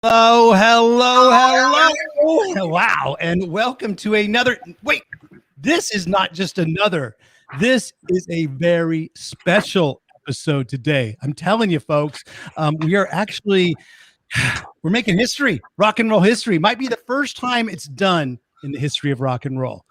Hello, hello. Wow. And welcome to another. Wait, this is not just another. This is a very special episode today. I'm telling you, folks, we are actually, we're making history, rock and roll history. Might be the first time it's done in the history of rock and roll.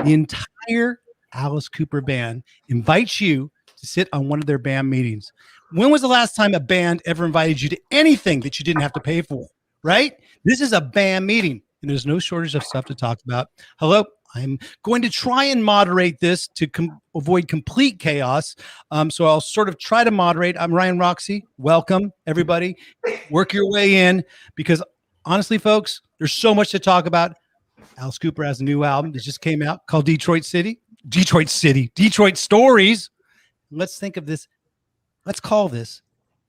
The entire Alice Cooper band invites you to sit on one of their band meetings. When was the last time a band ever invited you to anything that you didn't have to pay for, right? This is a band meeting, and there's no shortage of stuff to talk about. Hello, I'm going to try and moderate this to avoid complete chaos. So I'll sort of try to moderate. I'm Ryan Roxie. Welcome, everybody. Work your way in, because honestly, folks, there's so much to talk about. Alice Cooper has a new album that just came out called Detroit Stories. Let's think of this. Let's call this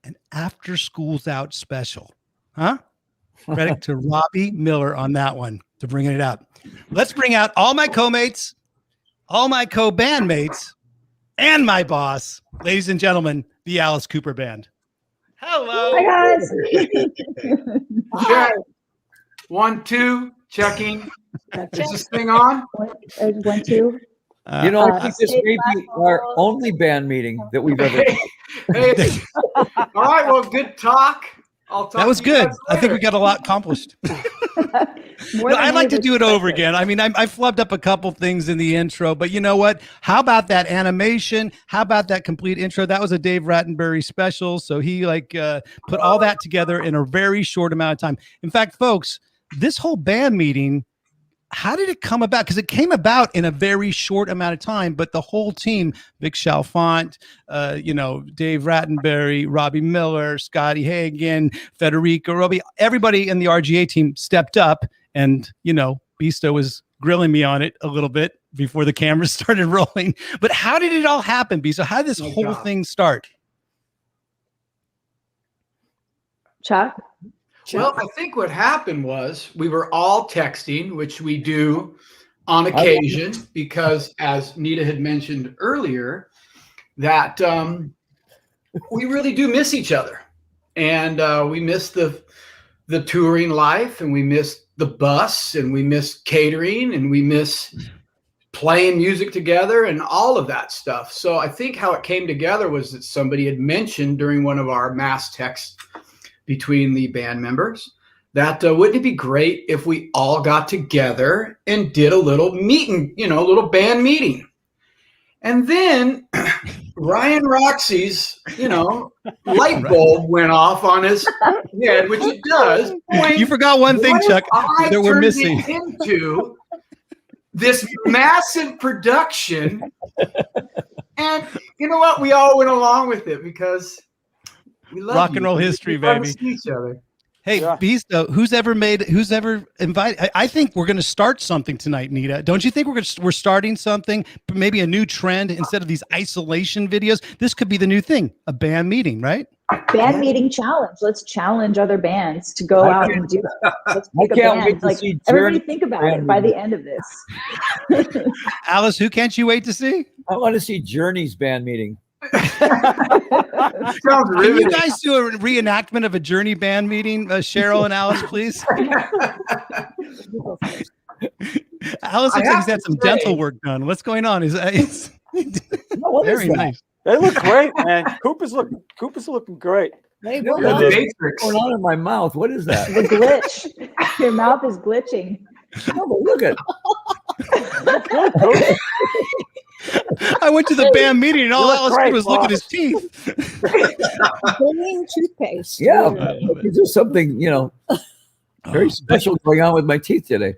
an After School's Out special. Huh? Credit to Robbie Miller on that one to bringing it out. Let's bring out all my co-mates, all my co-bandmates, and my boss. Ladies and gentlemen, the Alice Cooper Band. Hello. Hi, guys. Check. 1, 2, checking. Is this thing on? 1, 2. I think this may be our only band meeting that we've ever done. Hey. All right, well, good talk. I'll talk that was good. I think we got a lot accomplished. I'd like to do it over again. I mean, I flubbed up a couple things in the intro, but you know what? How about that animation? How about that complete intro? That was a Dave Rattenbury special. So he put all that together in a very short amount of time. In fact, folks, this whole band meeting, how did it come about? Because it came about in a very short amount of time, but the whole team, Vic Chalfant, Dave Rattenbury, Robbie Miller, Scotty Hagan, Federico Roby, everybody in the RGA team stepped up, and, Bisto was grilling me on it a little bit before the cameras started rolling. But how did it all happen, Bisto? How did this whole thing start? Chuck? Well, I think what happened was we were all texting, which we do on occasion, because as Nita had mentioned earlier, that we really do miss each other. And we miss the touring life, and we miss the bus, and we miss catering, and we miss playing music together and all of that stuff. So I think how it came together was that somebody had mentioned during one of our mass texts between the band members that wouldn't it be great if we all got together and did a little meeting, a little band meeting. And then Ryan Roxie's, light bulb went off on his head, which it does. You forgot one thing, Chuck, that we're missing. Into this massive production. And you know what? We all went along with it because we love rock and roll history, baby. Each other. Hey, yeah. Bisto, who's ever invited? I think we're going to start something tonight, Nita. Don't you think we're starting something, maybe a new trend instead of these isolation videos? This could be the new thing, a band meeting, right? Band meeting challenge. Let's challenge other bands to go out and do it. Let's pick a band. Everybody think about it by the end of this. Alice, who can't you wait to see? I want to see Journey's band meeting. Can you guys do a reenactment of a Journey band meeting, Cheryl and Alice, please? Alice looks like he's had some dental work done. What's going on? It's very nice. They look great, man. Cooper's looking great. Hey, what's going on in my mouth? What is that? The glitch. Your mouth is glitching. No, but look at it. I went to the band meeting and all Alice did was look at his teeth. Bringing toothpaste. Yeah, there's something, very special going on with my teeth today.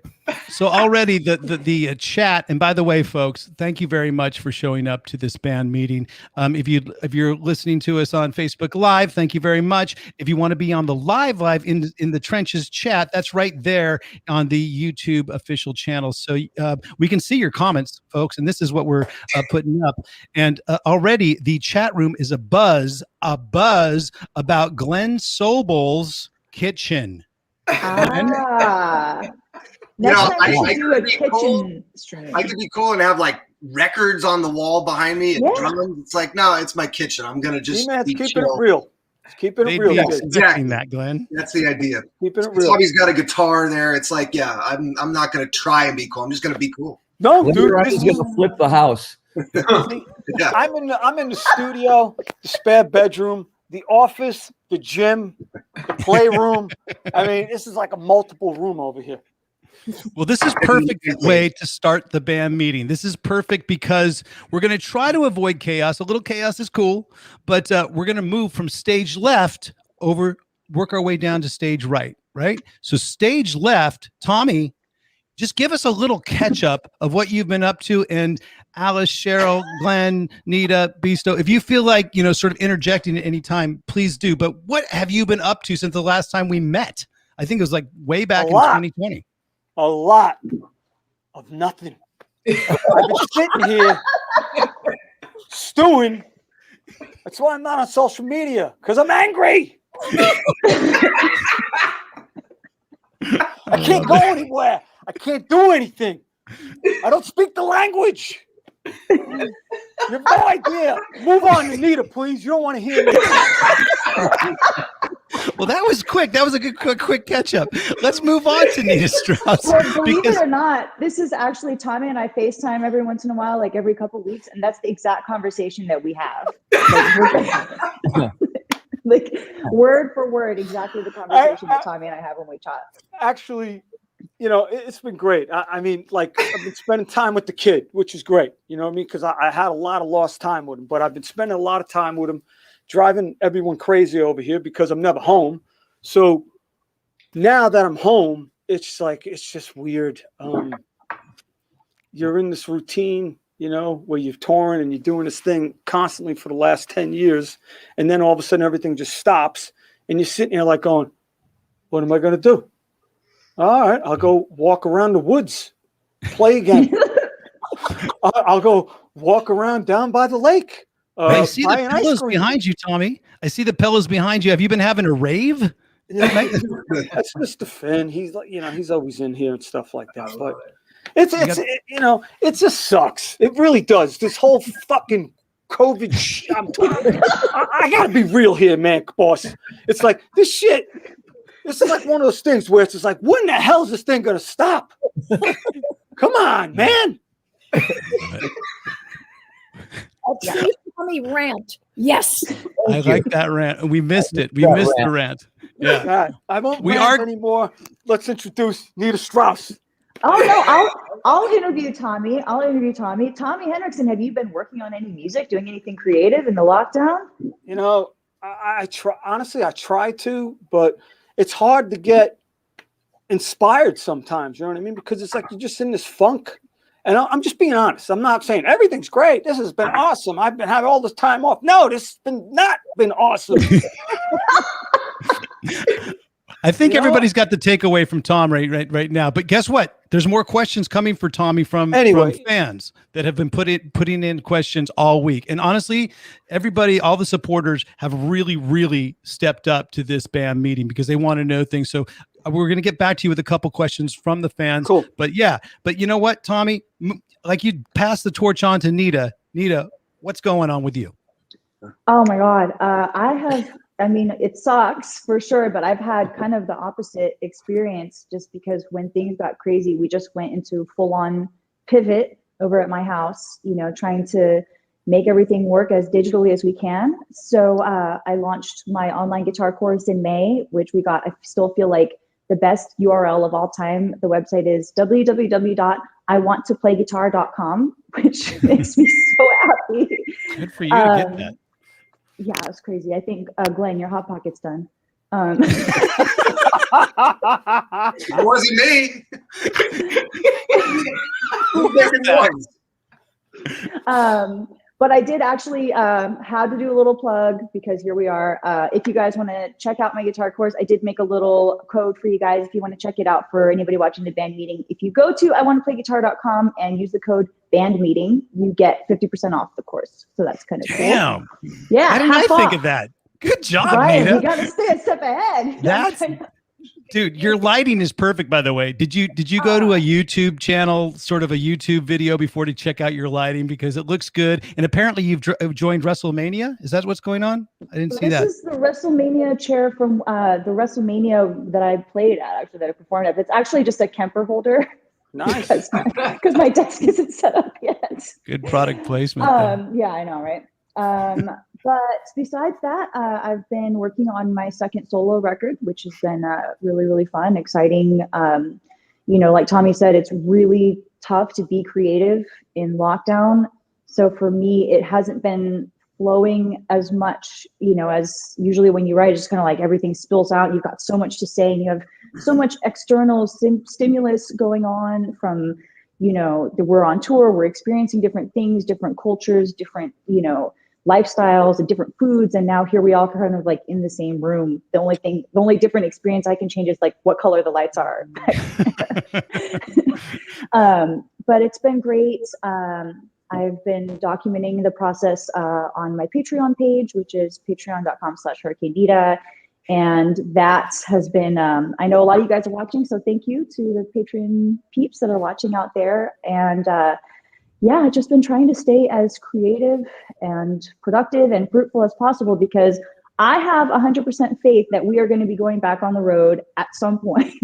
So already the chat, and by the way, folks, thank you very much for showing up to this band meeting. If you're listening to us on Facebook Live, thank you very much. If you want to be on the live in the Trenches chat, that's right there on the YouTube official channel. So we can see your comments, folks, and this is what we're putting up. And already the chat room is a buzz about Glen Sobel's kitchen. I do a kitchen stream. I could be cool and have like records on the wall behind me and drums. It's like, no, it's my kitchen. I'm gonna just keep it real. Keeping it They'd real. be Kid. expecting that, Glenn. That's the idea. Keeping it real. Tommy's got a guitar there. It's like, yeah, I'm not going to try and be cool. I'm just going to be cool. No, Glenn dude. Roxie's gonna flip the house. Yeah. I'm in the studio, the spare bedroom, the office, the gym, the playroom. I mean, this is like a multiple room over here. Well, this is perfect way to start the band meeting. This is perfect because we're going to try to avoid chaos. A little chaos is cool, but we're going to move from stage left work our way down to stage right, right? So stage left, Tommy, just give us a little catch up of what you've been up to. And Alice, Cheryl, Glenn, Nita, Bisto, if you feel like, sort of interjecting at any time, please do. But what have you been up to since the last time we met? I think it was like way back in 2020. A lot of nothing. I've been sitting here stewing. That's why I'm not on social media, because I'm angry. I can't go anywhere. I can't do anything. I don't speak the language. You have no idea. Move on, Nita, please. You don't want to hear me. Well, that was quick. That was a good quick catch up. Let's move on to Nita Strauss. Well, believe it or not, this is actually Tommy and I FaceTime every once in a while, like every couple of weeks, and that's the exact conversation that we have. Like word for word, exactly the conversation that Tommy and I have when we chat. Actually, it's been great. I mean, like, I've been spending time with the kid, which is great. You know what I mean? Because I had a lot of lost time with him, but I've been spending a lot of time with him, driving everyone crazy over here because I'm never home. So now that I'm home, it's just weird. You're in this routine, where you're touring and you're doing this thing constantly for the last 10 years. And then all of a sudden everything just stops and you're sitting there like going, what am I going to do? All right, I'll go walk around the woods, play again. I'll go walk around down by the lake. I see the pillows behind you, Tommy. I see the pillows behind you. Have you been having a rave? That's Mr. Finn. He's like, he's always in here and stuff like that. But it just sucks. It really does. This whole fucking COVID shit. I gotta be real here, man, boss. It's like this shit. This is like one of those things where it's just like, when the hell is this thing gonna stop? Come on, man. Tommy rant. Yes. I like that rant. We missed it. We missed the rant. Yeah. God, I won't rant anymore. Let's introduce Nita Strauss. Oh no, I'll interview Tommy. Tommy Henriksen, have you been working on any music, doing anything creative in the lockdown? I try. Honestly, I try to, but it's hard to get inspired sometimes. You know what I mean? Because it's like you're just in this funk. And I'm just being honest. I'm not saying everything's great. This has been awesome. I've been having all this time off. No, this has not been awesome. I think everybody's got the takeaway from Tom right now. But guess what? There's more questions coming for Tommy from fans that have been putting in questions all week. And honestly, everybody, all the supporters have really, really stepped up to this band meeting because they want to know things. So we're going to get back to you with a couple questions from the fans. Cool. But you know what, Tommy? Like you passed the torch on to Nita. Nita, what's going on with you? Oh my God. It sucks for sure, but I've had kind of the opposite experience just because when things got crazy, we just went into full on pivot over at my house, trying to make everything work as digitally as we can. So I launched my online guitar course in May, which I still feel like the best URL of all time. The website is www.iwanttoplayguitar.com, which makes me so happy. Good for you to get that. Yeah, it was crazy. I think, Glenn, your Hot Pocket's done. It wasn't me. But I did actually have to do a little plug because here we are. If you guys want to check out my guitar course, I did make a little code for you guys if you want to check it out for anybody watching the band meeting. If you go to iwanttoplayguitar.com and use the code BANDMEETING, you get 50% off the course. So that's kind of damn. Cool. Yeah. How did I think of that? Good job, Ryan, Nita. you got to stay a step ahead. Dude, your lighting is perfect, by the way. Did you go to a YouTube channel, sort of a YouTube video before to check out your lighting? Because it looks good. And apparently you've joined WrestleMania. Is that what's going on? I didn't see that. This is the WrestleMania chair from the WrestleMania that I played at, actually, that I performed at. It's actually just a Kemper holder. Nice. Because my desk isn't set up yet. Good product placement. Yeah, I know, right? But besides that, I've been working on my second solo record, which has been really, really fun, exciting. Like Tommy said, it's really tough to be creative in lockdown. So for me, it hasn't been flowing as much, as usually when you write, it's just kind of like everything spills out. You've got so much to say, and you have so much external stimulus going on from, we're on tour, we're experiencing different things, different cultures, different, lifestyles and different foods. And now here we all kind of like in the same room. The only different experience I can change is like what color the lights are. But it's been great. I've been documenting the process on my Patreon page, which is patreon.com/hurricanenita. And that has been, I know a lot of you guys are watching, so thank you to the Patreon peeps that are watching out there. And I've just been trying to stay as creative and productive and fruitful as possible, because I have 100% faith that we are going to be going back on the road at some point.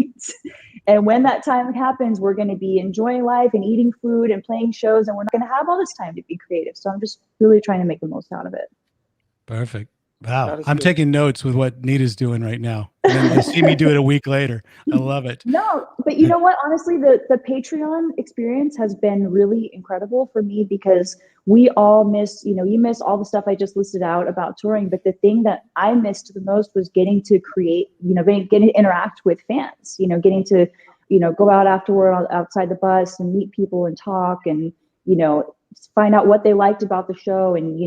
And when that time happens, we're going to be enjoying life and eating food and playing shows, and we're not going to have all this time to be creative. So I'm just really trying to make the most out of it. Perfect. Wow. I'm good. taking notes with what Nita's doing right now. And then you'll see me do it a week later. I love it. No, but you know what? Honestly, the Patreon experience has been really incredible for me, because we all miss, you miss all the stuff I just listed out about touring. But the thing that I missed the most was getting to create, getting to interact with fans, getting to, go out afterward outside the bus and meet people and talk and, find out what they liked about the show and,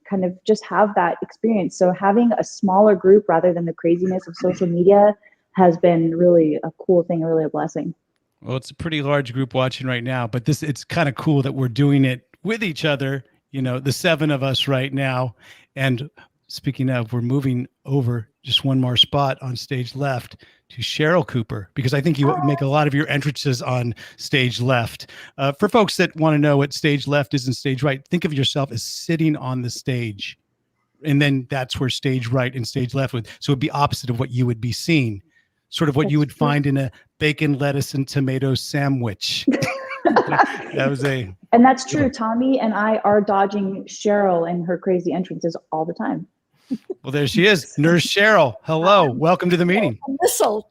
kind of just have that experience. So having a smaller group rather than the craziness of social media has been really a cool thing, really a blessing. Well, it's a pretty large group watching right now, but it's kind of cool that we're doing it with each other, the 7 of us right now. And speaking of, we're moving over just one more spot on stage left to Sheryl Cooper, because I think you make a lot of your entrances on stage left. For folks that want to know what stage left is and stage right, think of yourself as sitting on the stage. And then that's where stage right and stage left would. So it'd be opposite of what you would be seeing, sort of what you would find in a bacon, lettuce, and tomato sandwich. And that's true. Tommy and I are dodging Sheryl and her crazy entrances all the time. Well, there she is. Nurse Cheryl. Hello. Welcome to the meeting.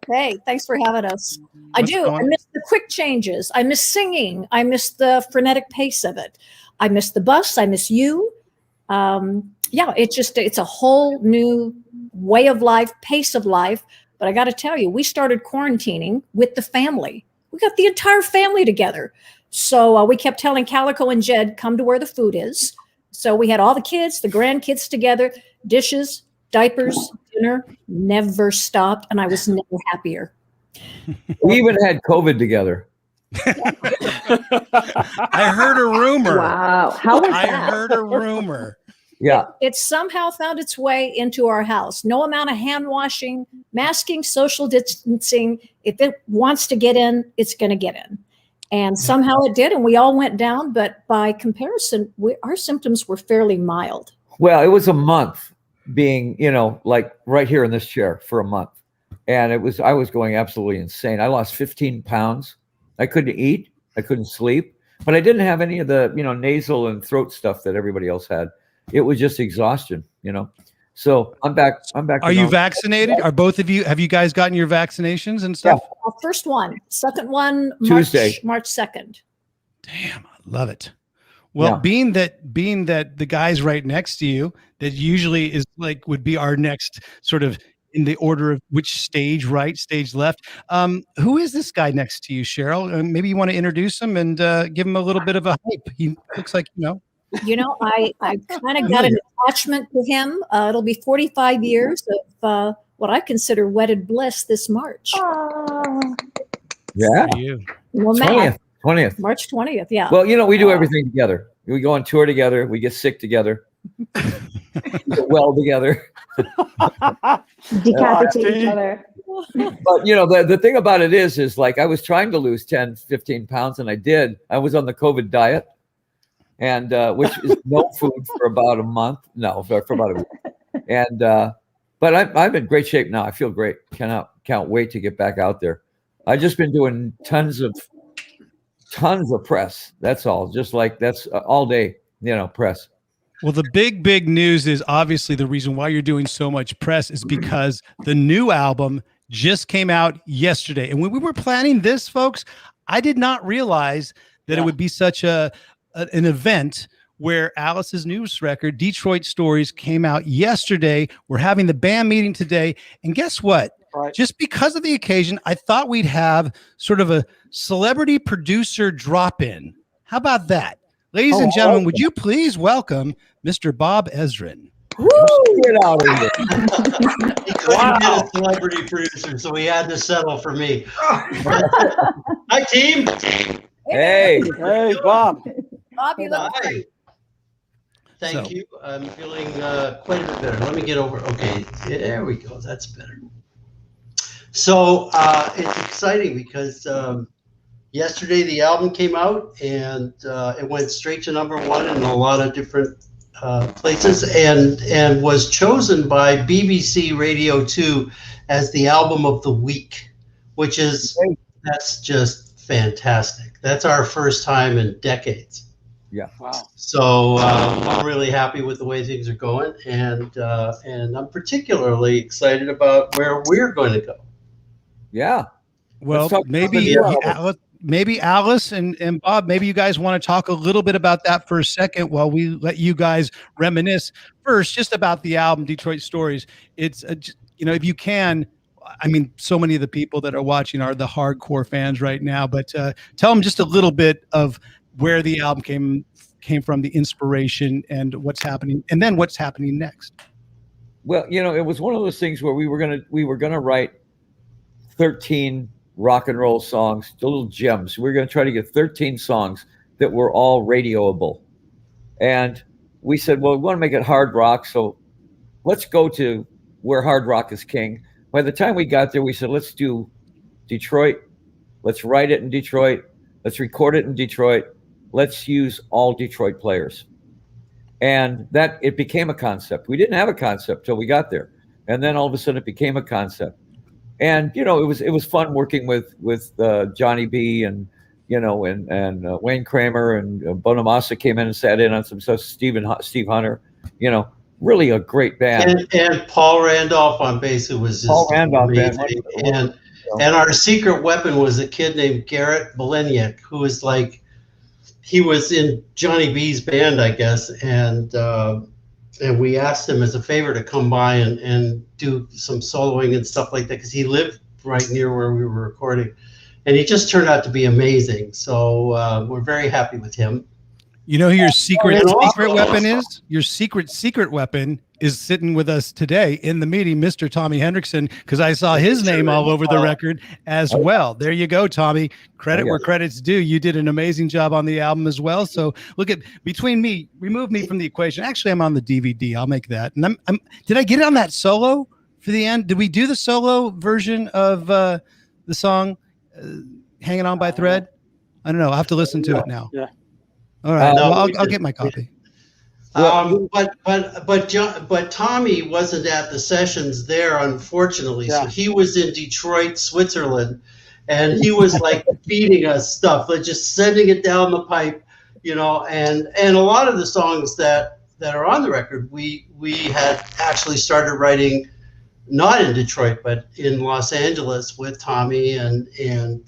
Hey, thanks for having us. I miss the quick changes. I miss singing. I miss the frenetic pace of it. I miss the bus. I miss you. It's a whole new way of life, pace of life. But I got to tell you, we started quarantining with the family. We got the entire family together. So we kept telling Calico and Jed, come to where the food is. So we had all the kids, the grandkids together, dishes, diapers, dinner, never stopped. And I was never happier. We even had COVID together. I heard a rumor. Wow. How was I that? heard a rumor. Yeah. It somehow found its way into our house. No amount of hand washing, masking, social distancing. If it wants to get in, it's going to get in. And somehow it did, and we all went down. But by comparison, our symptoms were fairly mild. Well, it was a month being, like right here in this chair for a month. And I was going absolutely insane. I lost 15 pounds. I couldn't eat. I couldn't sleep. But I didn't have any of the, nasal and throat stuff that everybody else had. It was just exhaustion, So I'm back. Are you vaccinated? Are both of you? Have you guys gotten your vaccinations and stuff? Yeah. First one, second one, Tuesday, March 2nd. Damn, I love it. Well, being that the guy's right next to you, that usually is would be our next sort of in the order of which stage right, stage left. Who is this guy next to you, Cheryl? Maybe you want to introduce him and give him a little bit of a hype. He looks like I kind of got an attachment to him. It'll be 45 years of what I consider wedded bliss this March. Yeah. Well, 20th. March 20th. Yeah. Well, we do everything together. We go on tour together. We get sick together. We get well together. Decapitate each other. But you know, the thing about it is like I was trying to lose 10, 15 pounds, and I did. I was on the COVID diet, and which is no food for about a month. No, for about a week. And but I'm in great shape now. I feel great. Can't wait to get back out there. I've just been doing tons of press. That's all. Just like that's all day, you know, press. Well, the big news is obviously the reason why you're doing so much press is because the new album just came out yesterday. And when we were planning this, folks, I did not realize that it would be such an event where Alice's news record, Detroit Stories, came out yesterday. We're having the band meeting today. And guess what? Right. Just because of the occasion, I thought we'd have sort of a celebrity producer drop-in. How about that? Ladies and gentlemen, would you please welcome Mr. Bob Ezrin? Get out of here. He couldn't get a celebrity producer, so he had to settle for me. Hi, team. Hey, Bob. Bob, you look Hi. great. Thank you. I'm feeling quite a bit better. Let me get over. Okay, there we go. That's better. So it's exciting because yesterday the album came out and it went straight to #1 in a lot of different places and was chosen by BBC Radio 2 as the album of the week, which is that's just fantastic. That's our first time in decades. Yeah. Wow. So I'm really happy with the way things are going, and I'm particularly excited about where we're going to go. Yeah. Well, Let's talk maybe about maybe Alice and Bob, maybe you guys want to talk a little bit about that for a second while we let you guys reminisce first just about the album Detroit Stories. It's you know, if you can, I mean, so many of the people that are watching are the hardcore fans right now, but tell them just a little bit of where the album came from, the inspiration, and what's happening, and then what's happening next. Well, you know, it was one of those things where we were gonna write 13 rock and roll songs, little gems. We were going to try to get 13 songs that were all radioable. And we said, well, we want to make it hard rock, so let's go to where hard rock is king. By the time we got there, we said, let's do Detroit. Let's write it in Detroit. Let's record it in Detroit. Let's use all Detroit players. And that it became a concept. We didn't have a concept till we got there. And then all of a sudden it became a concept. And you know, it was fun working with Johnny B and you know and Wayne Kramer and Bonamassa came in and sat in on some stuff. Steve Hunter, you know, really a great band. And Paul Randolph on bass, who was just Paul Randolph, amazing. And our secret weapon was a kid named Garric Beleniak, who was like, he was in Johnny B's band, I guess, and we asked him as a favor to come by and do some soloing and stuff like that because he lived right near where we were recording, and he just turned out to be amazing. So we're very happy with him. You know who your secret weapon is? Your secret weapon is sitting with us today in the meeting, Mr. Tommy Henriksen, because I saw his name all over the record as well. There you go, Tommy. Credit where credit's due. You did an amazing job on the album as well. So look at remove me from the equation. Actually, I'm on the DVD. I'll make that. And did I get it on that solo for the end? Did we do the solo version of the song "Hanging On by Thread"? I don't know. I'll have to listen to it now. Yeah. All right. Well, I'll get my copy. But Tommy wasn't at the sessions there, unfortunately. Yeah. So he was in Detroit, Switzerland, and he was like feeding us stuff, like just sending it down the pipe, you know. And a lot of the songs that are on the record, we had actually started writing not in Detroit, but in Los Angeles with Tommy and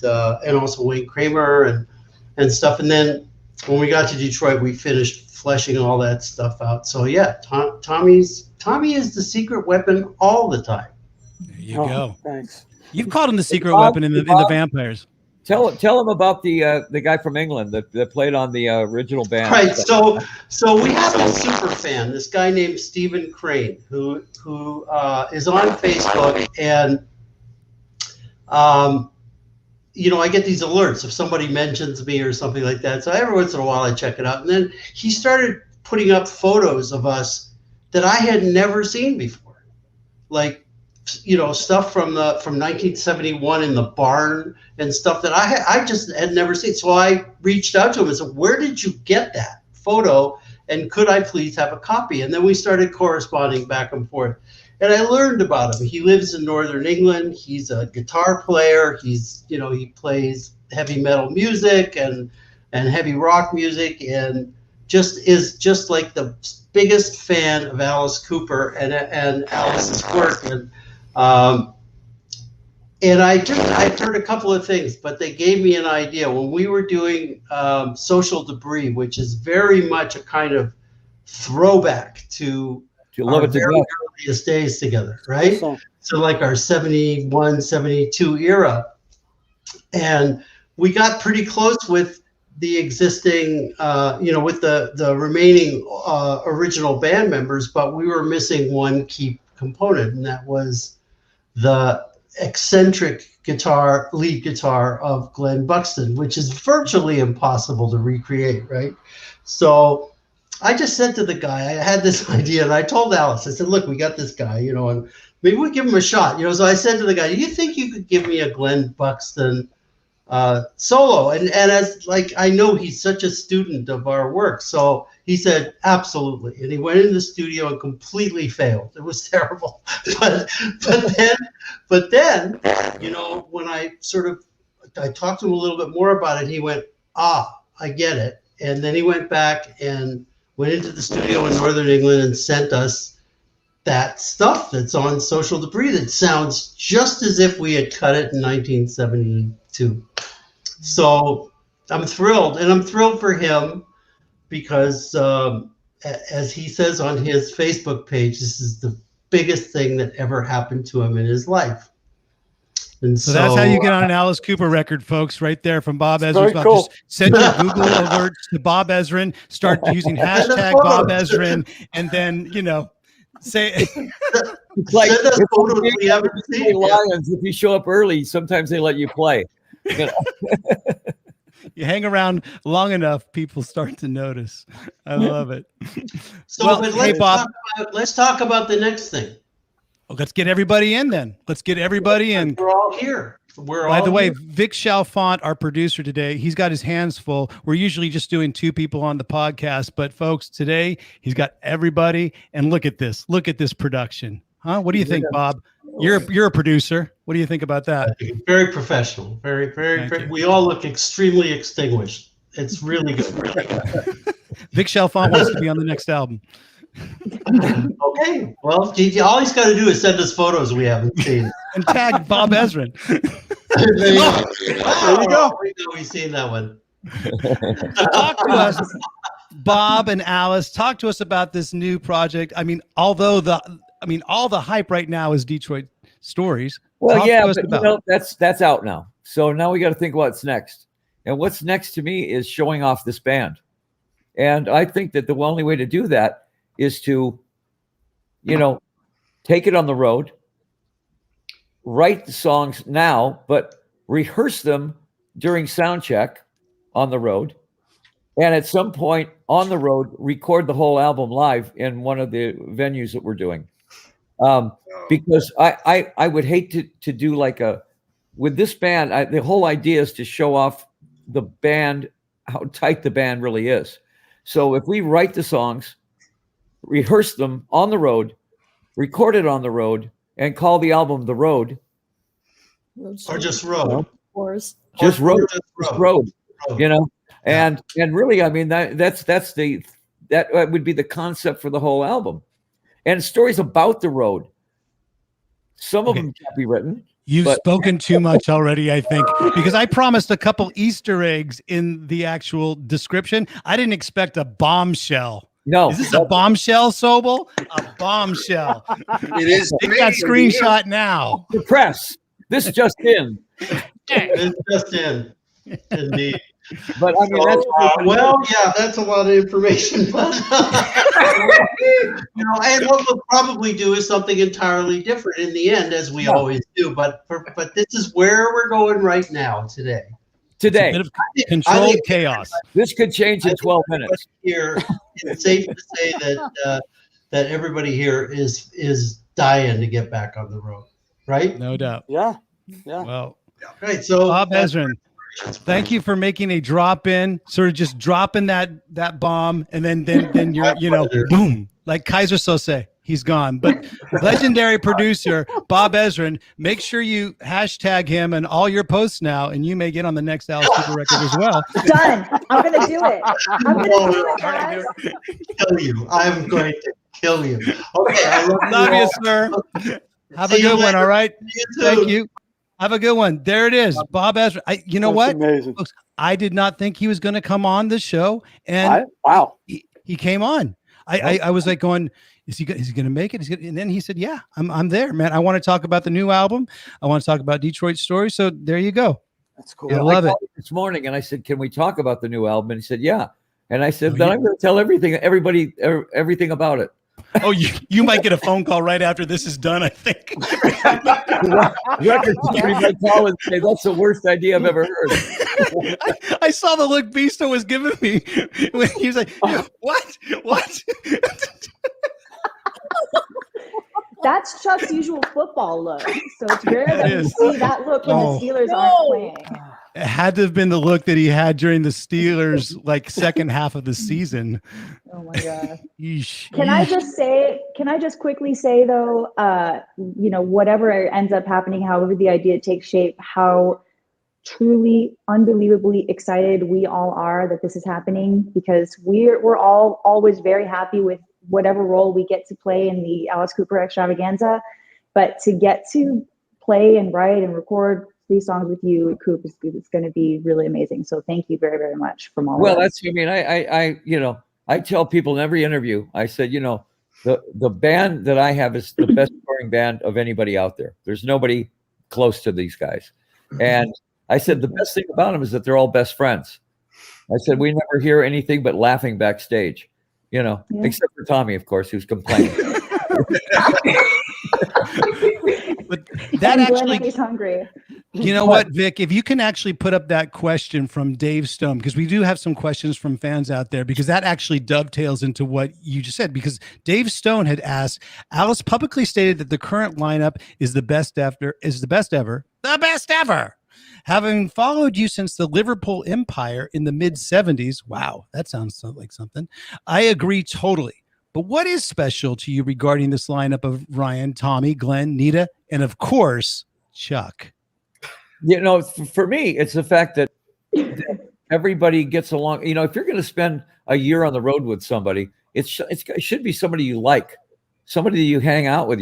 also Wayne Kramer and stuff. And then when we got to Detroit, we finished fleshing all that stuff out. So yeah, Tommy is the secret weapon all the time. There you go. Thanks. You've called him the secret weapon in the Vampires. Tell him about the guy from England that played on the original band. Right. So we have a super fan, this guy named Stephen Crane, who is on Facebook, and you know, I get these alerts if somebody mentions me or something like that. So every once in a while I check it out. And then he started putting up photos of us that I had never seen before. Like stuff from 1971 in the barn and stuff that I just had never seen. So I reached out to him and said, "Where did you get that photo? And could I please have a copy?" And then we started corresponding back and forth. And I learned about him. He lives in Northern England. He's a guitar player. He plays heavy metal music and heavy rock music, and is just like the biggest fan of Alice Cooper and Alice's work. And I heard a couple of things, but they gave me an idea. When we were doing Social Debris, which is very much a kind of throwback to our very earliest days together, right? So like our 71, 72 era. And we got pretty close with the existing, with the remaining original band members, but we were missing one key component, and that was the eccentric lead guitar of Glenn Buxton, which is virtually impossible to recreate, right? So I just said to the guy, I had this idea, and I told Alice, I said, "Look, we got this guy, and maybe we'll give him a shot." So I said to the guy, "Do you think you could give me a Glenn Buxton solo?" And as I know he's such a student of our work, so he said absolutely, and he went into the studio and completely failed. It was terrible. but then when I talked to him a little bit more about it, he went, I get it. And then he went back and went into the studio in Northern England and sent us that stuff that's on Social Debris that sounds just as if we had cut it in 1972. So I'm thrilled, and I'm thrilled for him because, as he says on his Facebook page, this is the biggest thing that ever happened to him in his life. And so that's how you get on an Alice Cooper record, folks, right there from Bob Ezrin. Cool. Just send your Google alerts to Bob Ezrin, start using hashtag Bob Ezrin, and then, say it's like Lions, if you show up early, sometimes they let you play. You hang around long enough, people start to notice. I love it. So let's talk about the next thing. Well, let's get everybody in then. Let's get everybody in. We're all here. By the way, Vic Chalfant, our producer today, he's got his hands full. We're usually just doing 2 people on the podcast, but folks, today he's got everybody. And look at this. Look at this production. Huh? What do you think, Bob? You're a producer. What do you think about that? Very professional. Very, very. We all look extremely extinguished. It's really good. Vic Chalfant wants to be on the next album. Okay. Well, all he's got to do is send us photos we haven't seen. And tag Bob Ezrin. There you go. We've seen that one. Talk to us, Bob and Alice. Talk to us about this new project. I mean, all the hype right now is Detroit Stories. Well, but that's out now. So now we got to think what's next. And what's next to me is showing off this band. And I think that the only way to do that is to, take it on the road, write the songs now, but rehearse them during sound check on the road. And at some point on the road, record the whole album live in one of the venues that we're doing. Because I would hate to do with this band, the whole idea is to show off the band, how tight the band really is. So if we write the songs, rehearse them on the road, record it on the road, and call the album The Road. Or just Road. Just Road. And really, I mean, that would be the concept for the whole album. And stories about the road. Some of them can't be written. You've spoken too much already, I think, because I promised a couple Easter eggs in the actual description. I didn't expect a bombshell. No. Is this a bombshell, Sobel? A bombshell. It is. Take that screenshot now. The press. This just in. It's just in. Indeed. But I mean, that's a lot of information. But and what we'll probably do is something entirely different in the end, as we always do. But this is where we're going right now today. It's a bit of controlled chaos. This could change in 12 minutes. Here, it's safe to say that everybody here is dying to get back on the road. right? No doubt. Yeah. Well, Right. So Bob Ezrin, thank you for making a drop in, sort of just dropping that bomb, and then you're boom, like Kaiser Sose. He's gone. But legendary producer Bob Ezrin, make sure you hashtag him and all your posts now, and you may get on the next Alice Cooper record as well. Done. I'm gonna do it. I'm gonna do it, guys. Kill you. I'm going to kill you. Okay. I Love you, all. sir. Have a See you good one. later. All right. You Thank too. you. Have a good one. There it is, Bob Ezrin. You know That's what, amazing. folks? I did not think he was going to come on the show, and Wow. he came on. I was like going, is he going to make it? And then he said, yeah, I'm there, man. I want to talk about the new album. I want to talk about Detroit Story. So there you go. That's cool. I love it. called him this morning and I said, can we talk about the new album? And he said, yeah. And I said, then I'm going to tell everybody about it. Oh, you might get a phone call right after this is done, I think. Record security might call and say, that's the worst idea I've ever heard. I saw the look Beasto was giving me when he was like, what? That's Chuck's usual football look. So it's rare that we is. see that look when the Steelers aren't playing. It had to have been the look that he had during the Steelers, like second half of the season. Oh my God. Yeesh. Can I just quickly say though, whatever ends up happening, however the idea takes shape, how truly unbelievably excited we all are that this is happening, because we're all always very happy with whatever role we get to play in the Alice Cooper extravaganza, but to get to play and write and record these songs with you, Coop, it's going to be really amazing. So thank you very, very much from all of us. I tell people in every interview, I said, the band that I have is the best touring band of anybody out there. There's nobody close to these guys. And I said, the best thing about them is that they're all best friends. I said, we never hear anything but laughing backstage, except for Tommy, of course, who's complaining. But that actually, he's hungry. you know what, Vic, if you can actually put up that question from Dave Stone, because we do have some questions from fans out there, because that actually dovetails into what you just said, because Dave Stone had asked, Alice publicly stated that the current lineup is the best ever. Having followed you since the Liverpool Empire in the mid-'70s, wow, that sounds like something. I agree totally. But what is special to you regarding this lineup of Ryan, Tommy, Glenn, Nita, and of course, Chuck? For me, it's the fact that everybody gets along. If you're going to spend a year on the road with somebody, it should be somebody you like, somebody that you hang out with,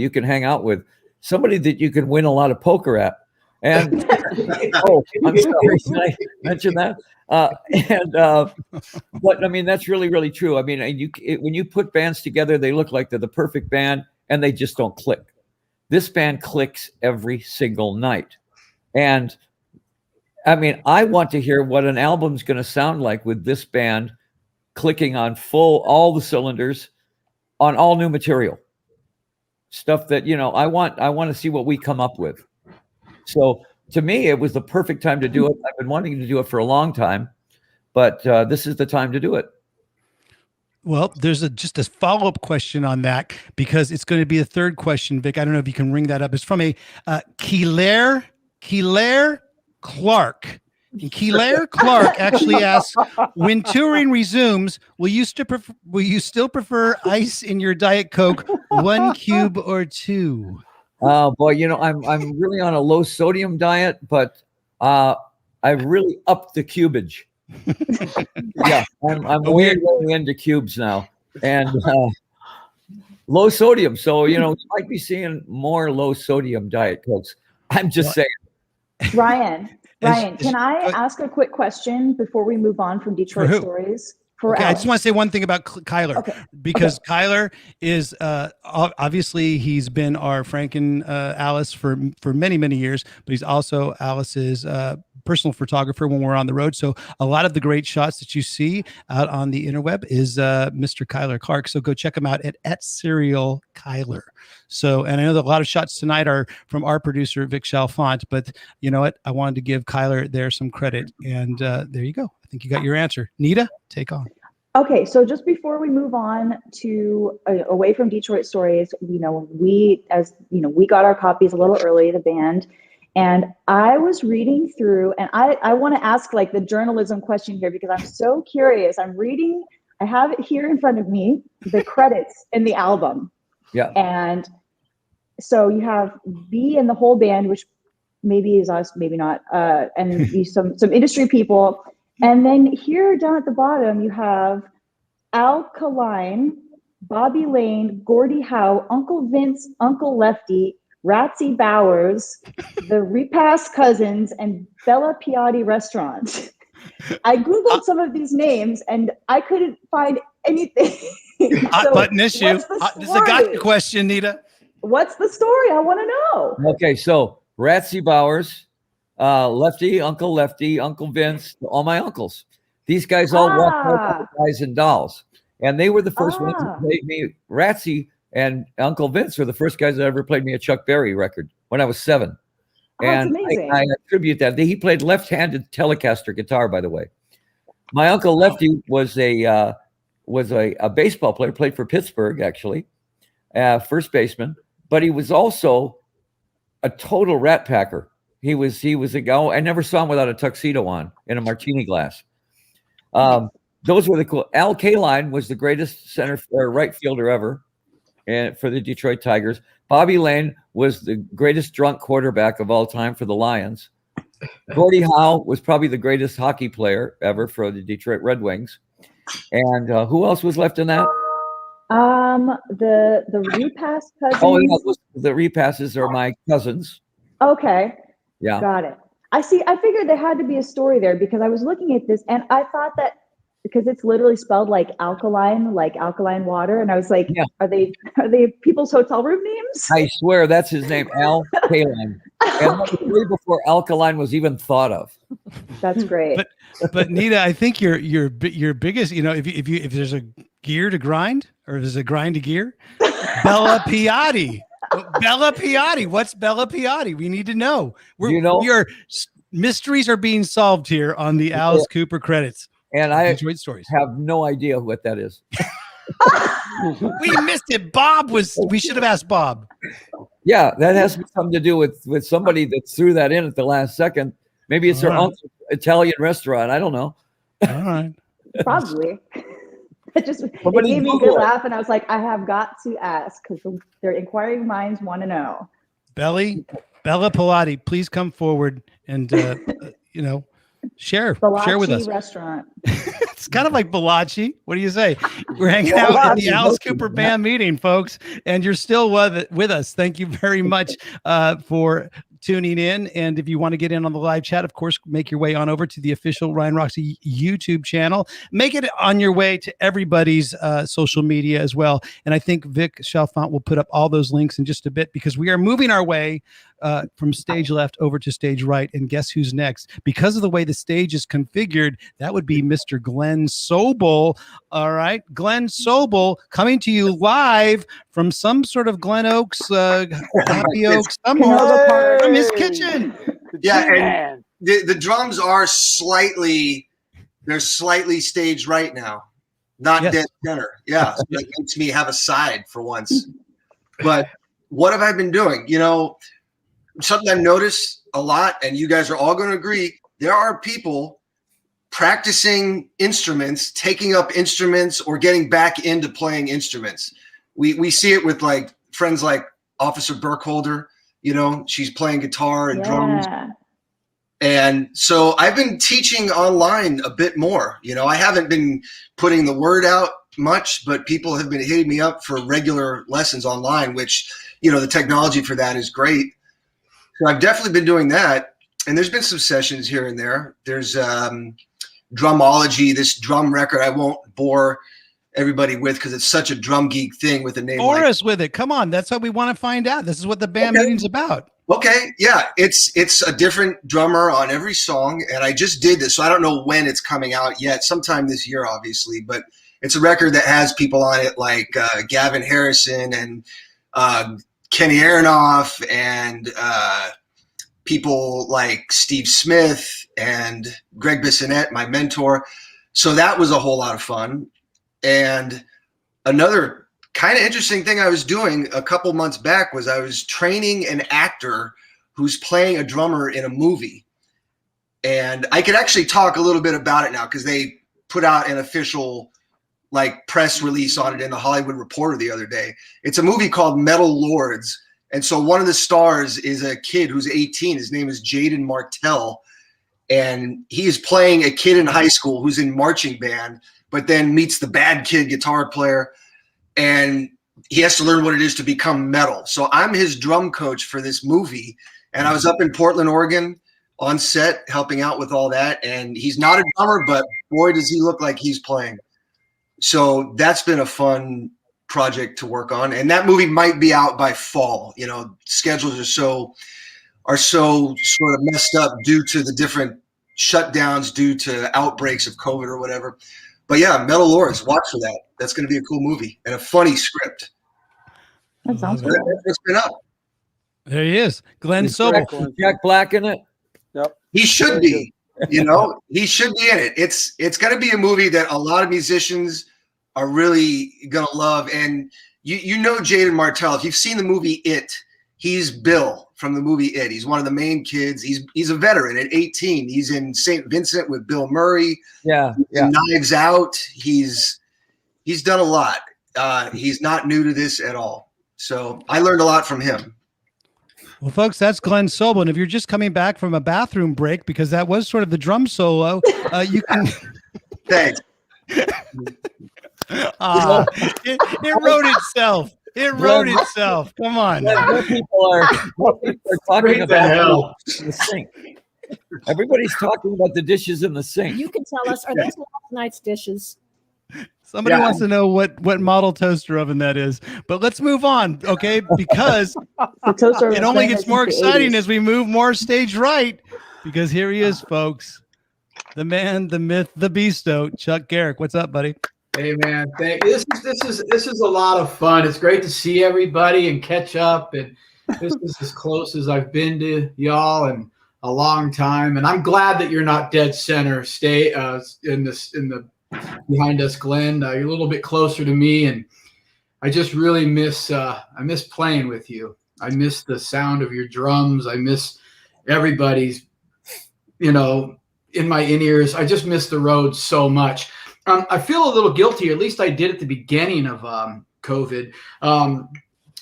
somebody that you can win a lot of poker at. And I'm sorry, did I mention that? But I mean, that's really, really true. I mean, when you put bands together, they look like they're the perfect band, and they just don't click. This band clicks every single night. And I mean, I want to hear what an album's going to sound like with this band clicking on all the cylinders on all new material. Stuff that, I want to see what we come up with. So to me, it was the perfect time to do it. I've been wanting to do it for a long time, but this is the time to do it. Well, there's just a follow-up question on that, because it's going to be a third question, Vic. I don't know if you can ring that up. It's from a Keeler Clark. And Keeler Clark actually asks, when touring resumes, will you still prefer ice in your Diet Coke, 1 cube or 2? Oh boy, I'm really on a low sodium diet, but I've really upped the cubage. Yeah, I'm way into cubes now, and low sodium. So you might be seeing more low sodium Diet Cokes. I'm just saying. Ryan, can I ask a quick question before we move on from Detroit Stories? Okay, I just want to say one thing about Kyler, because Kyler is obviously he's been our Franken Alice for many, many years, but he's also Alice's personal photographer when we're on the road. So a lot of the great shots that you see out on the interweb is Mr. Kyler Clark. So go check him out at Serial Kyler. So, and I know that a lot of shots tonight are from our producer, Vic Chalfant, but you know what? I wanted to give Kyler there some credit. And there you go. I think you got your answer. Nita, take on. Okay, so just before we move on to away from Detroit stories, we got our copies a little early, the band, and I was reading through, and I want to ask like the journalism question here because I'm so curious. I have it here in front of me, the credits in the album. Yeah. And so you have B and the whole band, which maybe is us, maybe not, and some industry people. And then here down at the bottom, you have Alkaline, Bobby Lane, Gordie Howe, Uncle Vince, Uncle Lefty, Ratsy Bowers, the Repass Cousins, and Bella Piatti Restaurants. I Googled some of these names and I couldn't find anything. Hot button issue. This is a gotcha question, Nita. What's the story? I want to know. Okay, so Ratsy Bowers, Lefty, Uncle Vince, all my uncles. These guys all walked out with Guys and Dolls. And they were the first ones who played me. Ratsy and Uncle Vince were the first guys that ever played me a Chuck Berry record when I was 7. And I attribute that. He played left-handed Telecaster guitar, by the way. My uncle Lefty was a baseball player, played for Pittsburgh, actually, first baseman. But he was also a total rat packer. He was a guy. I never saw him without a tuxedo on in a martini glass. Those were the cool. Al Kaline was the greatest center or right fielder ever, and for the Detroit Tigers. Bobby Lane was the greatest drunk quarterback of all time for the Lions. Gordie Howe was probably the greatest hockey player ever for the Detroit Red Wings. And who else was left in that? The Repass Cousins. Oh, yeah, the Repasses are my cousins. Okay. Yeah. Got it. I figured there had to be a story there because I was looking at this and I thought that because it's literally spelled like alkaline water. And I was like, yeah. Are they people's hotel room names? I swear that's his name, Al Kaline. And that was way before alkaline was even thought of. That's great. But Nita, I think your biggest, if there's a gear to grind or if there's a grind to gear, Bella Piatti. Bella Piatti. What's Bella Piatti? We need to know. Mysteries are being solved here on the Alice Cooper credits. And I stories. Have no idea what that is. We missed it. We should have asked Bob. Yeah, that has something to do with somebody that threw that in at the last second. Maybe it's their uncle's Italian restaurant. I don't know. All right. Probably. It gave me a good laugh, and I was like, I have got to ask because their inquiring minds want to know. Bella Piatti, please come forward and share with us. Restaurant. It's kind of like Balachi. What do you say? We're hanging out in the Alice Cooper band meeting, folks, and you're still with us. Thank you very much for tuning in. And if you want to get in on the live chat, of course, make your way on over to the official Ryan Roxie YouTube channel. Make it on your way to everybody's social media as well. And I think Vic Chalfant will put up all those links in just a bit because we are moving our way from stage left over to stage right. And guess who's next? Because of the way the stage is configured, that would be Mr. Glen Sobel. All right. Glen Sobel coming to you live from some sort of Glen Oaks, Happy Oaks, somewhere from his kitchen. Yeah. And the drums are slightly staged right now. Not dead center. Yeah. So that makes me have a side for once. But what have I been doing? Something I've noticed a lot, and you guys are all going to agree, there are people practicing instruments, taking up instruments, or getting back into playing instruments. We see it with like friends like Officer Burkholder, she's playing guitar and drums. And so I've been teaching online a bit more. I haven't been putting the word out much, but people have been hitting me up for regular lessons online, which, the technology for that is great. So I've definitely been doing that. And there's been some sessions here and there. There's Drumology, this drum record I won't bore everybody with because it's such a drum geek thing with a name. Bore us with it. Come on. That's what we want to find out. This is what the band meeting's about. Okay. Yeah. It's a different drummer on every song. And I just did this. So I don't know when it's coming out yet. Sometime this year, obviously. But it's a record that has people on it like Gavin Harrison and Kenny Aronoff and people like Steve Smith and Greg Bissonette, my mentor. So that was a whole lot of fun. And another kind of interesting thing I was doing a couple months back was I was training an actor who's playing a drummer in a movie. And I could actually talk a little bit about it now because they put out an official like press release on it in the Hollywood Reporter the other day. It's a movie called Metal Lords. And so one of the stars is a kid who's 18. His name is Jaden Martell. And he is playing a kid in high school who's in marching band, but then meets the bad kid guitar player. And he has to learn what it is to become metal. So I'm his drum coach for this movie. And I was up in Portland, Oregon on set helping out with all that. And he's not a drummer, but boy, does he look like he's playing. So that's been a fun project to work on. And that movie might be out by fall. You know, schedules are so sort of messed up due to the different shutdowns due to outbreaks of COVID or whatever. But yeah, Metal Lords, watch for that. That's going to be a cool movie and a funny script. That sounds That's cool. what's been up. There he is, Glen Sobel. Jack Black in it. Yep. He should be, you know, he should be in it. It's going to be a movie that a lot of musicians are really going to love. And you know Jaden Martell, if you've seen the movie It, he's Bill from the movie It. He's one of the main kids. He's a veteran at 18. He's in St. Vincent with Bill Murray. Yeah. Knives Out. He's done a lot. He's not new to this at all. So I learned a lot from him. Well, folks, that's Glen Sobel. And if you're just coming back from a bathroom break, because that was sort of the drum solo, you can. Thanks. It wrote itself. It wrote itself. Come on. More people are talking Great about the hell. the sink. Everybody's talking about the dishes in the sink. You can tell us, are those last night's dishes? Somebody wants to know what model toaster oven that is. But let's move on, okay? Because it only gets more exciting as we move more stage right. Because here he is, folks. The man, the myth, the beasto, Chuck Garric. What's up, buddy? Hey man, this is a lot of fun. It's great to see everybody and catch up. And this is as close as I've been to y'all in a long time. And I'm glad that you're not dead center. Stay in the behind us, Glenn. You're a little bit closer to me, and I just really miss playing with you. I miss the sound of your drums. I miss everybody's, in my in-ears. I just miss the road so much. I feel a little guilty, or at least I did at the beginning of COVID.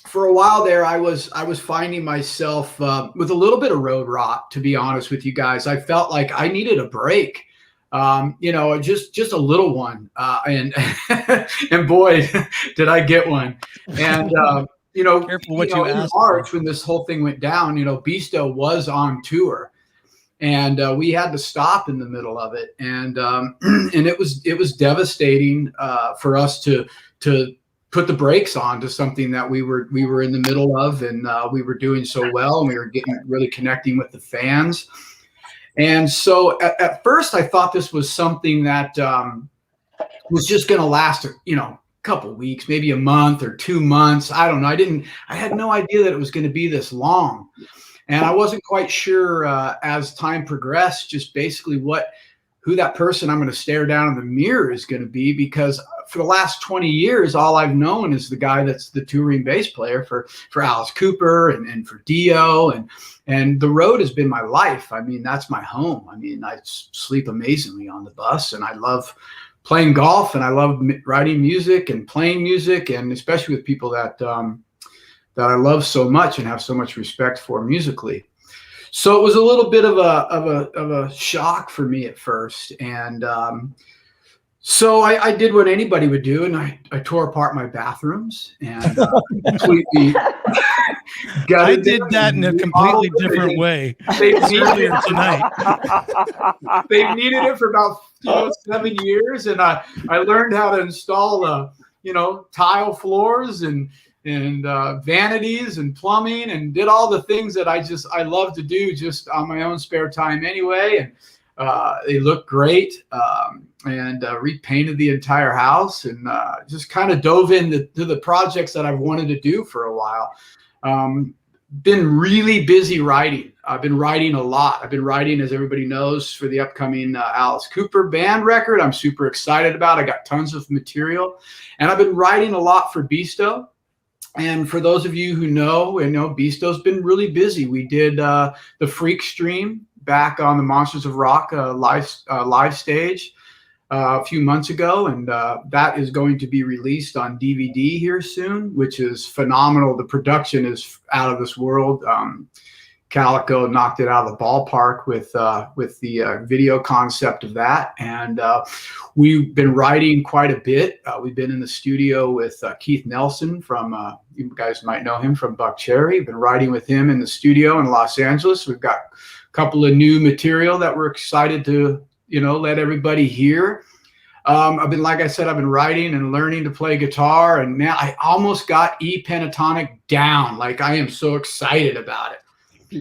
For a while there, I was finding myself with a little bit of road rot, to be honest with you guys. I felt like I needed a break. Just a little one. And boy, did I get one. And, Careful what you in ask March for. when this whole thing went down, Beasto was on tour, and we had to stop in the middle of it. And it was devastating for us to put the brakes on to something that we were in the middle of, and we were doing so well, and we were really connecting with the fans. And so at first I thought this was something that was just going to last, a couple weeks, maybe a month or 2 months. I don't know. I had no idea that it was going to be this long. And I wasn't quite sure as time progressed, just basically who that person I'm going to stare down in the mirror is going to be, because for the last 20 years, all I've known is the guy that's the touring bass player for Alice Cooper and for Dio, and the road has been my life. I mean, that's my home. I mean, I sleep amazingly on the bus, and I love playing golf, and I love writing music and playing music, and especially with people that I love so much and have so much respect for musically. So it was a little bit of a shock for me at first, and so I did what anybody would do, and I tore apart my bathrooms and completely. I did that in a completely different way earlier tonight. They've needed it for about 7 years, and I learned how to install tile floors and vanities and plumbing, and did all the things that I love to do just on my own spare time anyway. And they look great, and repainted the entire house, and just kind of dove into the projects that I've wanted to do for a while. been really busy writing. I've been writing a lot. I've been writing, as everybody knows, for the upcoming Alice Cooper band record. I'm super excited about. I got tons of material, and I've been writing a lot for Beasto. And for those of you who know, Beasto's been really busy. We did the Freak stream back on the Monsters of Rock live stage a few months ago, and that is going to be released on DVD here soon, which is phenomenal. The production is out of this world. Calico knocked it out of the ballpark with the video concept of that, and we've been writing quite a bit. We've been in the studio with Keith Nelson from you guys might know him from Buck Cherry. Been writing with him in the studio in Los Angeles. We've got a couple of new material that we're excited to let everybody hear. I've been writing and learning to play guitar, and man, I almost got E pentatonic down. Like, I am so excited about it.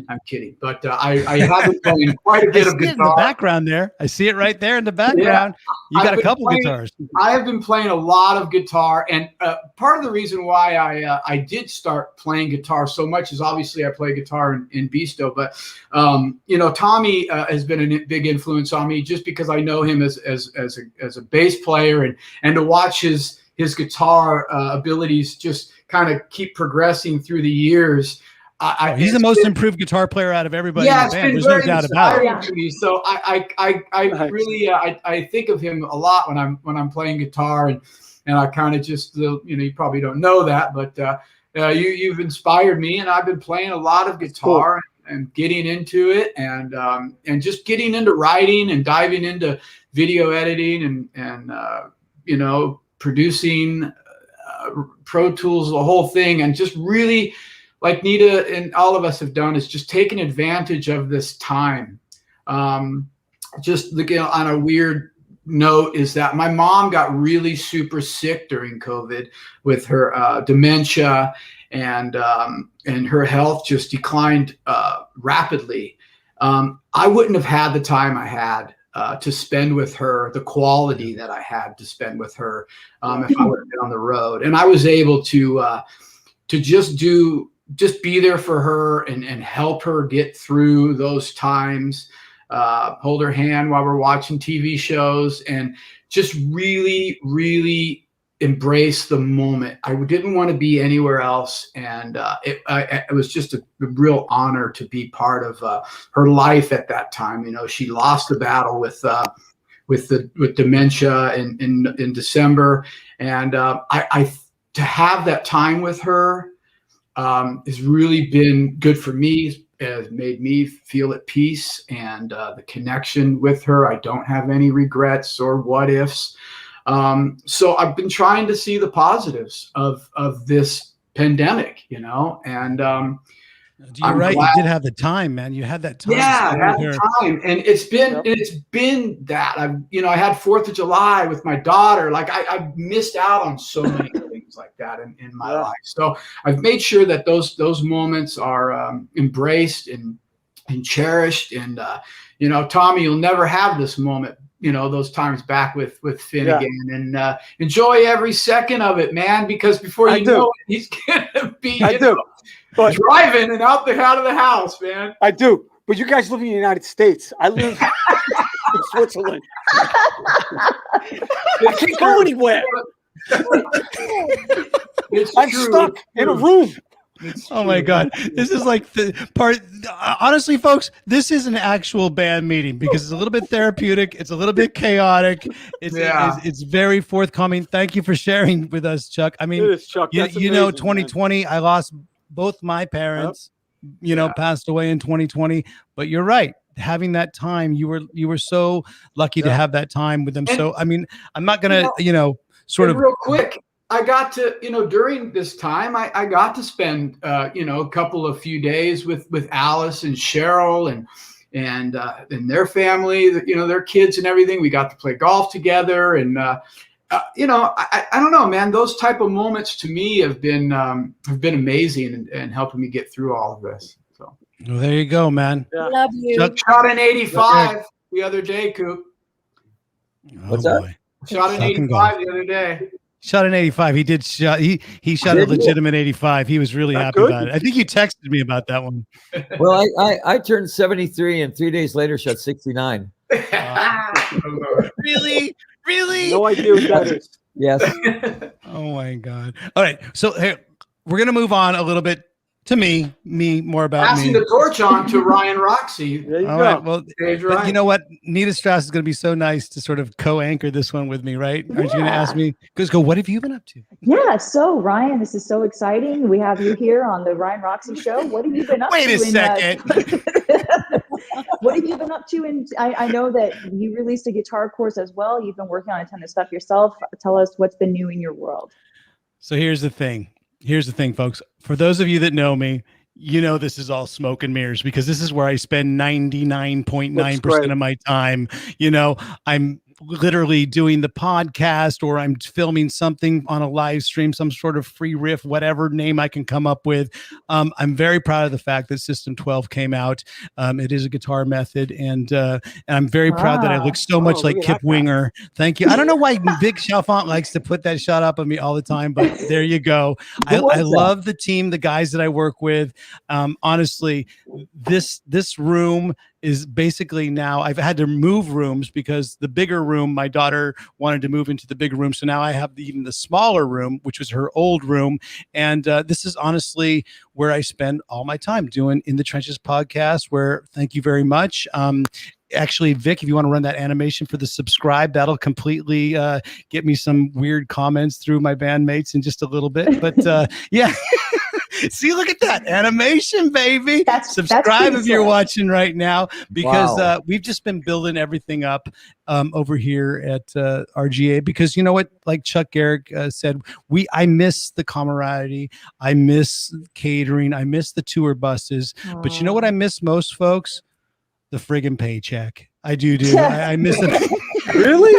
I'm kidding, but I have been playing quite a bit of guitar. In the background there, I see it right there in the background. Yeah, you got a couple guitars. I have been playing a lot of guitar, and part of the reason why I did start playing guitar so much is obviously I play guitar in Beasto, but Tommy has been a big influence on me just because I know him as a bass player, and to watch his guitar abilities just kind of keep progressing through the years. He's the most improved guitar player out of everybody in the band. There's no doubt about it. To me. So I really I think of him a lot when I'm playing guitar, and I kind of just you probably don't know that, but you've inspired me, and I've been playing a lot of guitar and getting into it, and just getting into writing and diving into video editing and producing Pro Tools, the whole thing, and just really, like Nita and all of us have done, is just taking advantage of this time. Just looking on a weird note is that my mom got really super sick during COVID with her dementia, and her health just declined rapidly. I wouldn't have had the time I had to spend with her, the quality that I had to spend with her, if I would have been on the road. And I was able to just be there for her and help her get through those times, hold her hand while we're watching TV shows, and just really, really embrace the moment. I didn't want to be anywhere else. And it was just a real honor to be part of her life at that time. She lost the battle with dementia in December. And to have that time with her has really been good for me. It has made me feel at peace, and the connection with her, I don't have any regrets or what ifs. So I've been trying to see the positives of this pandemic, and you're right. You did have the time, man. You had that time. Yeah, I had the time, and it's been that I had 4th of July with my daughter. Like I missed out on so many things like that in my life. So I've made sure that those moments are embraced and cherished. And Tommy, you'll never have this moment. Those times back with Finn again, and enjoy every second of it, man. Because before you know it, he's gonna be driving and out of the house, man. I do, but you guys live in the United States. I live in Switzerland. I can't go anywhere. I'm stuck in a room. Oh my God. This is like the part. Honestly, folks, this is an actual band meeting because it's a little bit therapeutic. It's a little bit chaotic. It's very forthcoming. Thank you for sharing with us, Chuck. I mean, 2020, man. I lost both my parents, passed away in 2020, but you're right. Having that time, you were so lucky to have that time with them. And, so, I mean, I'm not going to, sort of real quick. I got to, during this time, I got to spend, a few days with Alice and Cheryl and their family, their kids and everything. We got to play golf together, and I don't know, man. Those type of moments to me have been amazing and helping me get through all of this. So well, there you go, man. Yeah. Love you. Shot an 85 the other day, Coop. What's that? Shot an 85 the other day. Shot an 85. He did shot. He shot a legitimate 85. He was really happy about it. I think you texted me about that one. Well, I turned 73 and 3 days later shot 69. Really? No idea what that is. Yes. Oh my God. All right. So hey, we're gonna move on a little bit to me more about Passing me. the torch on to Ryan Roxie. There you All go. right. Well, Stage but right. you know what? Nita Strauss is going to be so nice to sort of co-anchor this one with me, right? Aren't you going to ask me? Because what have you been up to? Yeah, so Ryan, this is so exciting. We have you here on the Ryan Roxie show. What have you been up to? Wait a second. What have you been up to? And I know that you released a guitar course as well. You've been working on a ton of stuff yourself. Tell us what's been new in your world. So here's the thing, folks. For those of you that know me, you know this is all smoke and mirrors because this is where I spend 99.9% of my time. You know, I'm literally doing the podcast or I'm filming something on a live stream, some sort of free riff, whatever name I can come up with. I'm very proud of the fact that System 12 came out. It is a guitar method, and I'm very proud that I look so much like Kip Winger. Thank you. I don't know why Vic Chalfant likes to put that shot up of me all the time, but there you go. I love the team, the guys that I work with. Honestly, this room is basically now I've had to move rooms because the bigger room, my daughter wanted to move into the bigger room. So now I have even the smaller room, which was her old room. And this is honestly where I spend all my time doing In the Trenches podcast, where thank you very much. Actually, Vic, if you want to run that animation for the subscribe, that'll completely get me some weird comments through my bandmates in just a little bit. But yeah. See, look at that animation, baby. Subscribe if you're watching right now, because we've just been building everything up over here at RGA, because you know what, like Chuck Garric said, I miss the camaraderie. I miss catering. I miss the tour buses. But you know what I miss most, folks? The friggin' paycheck. I do. I miss it. Really?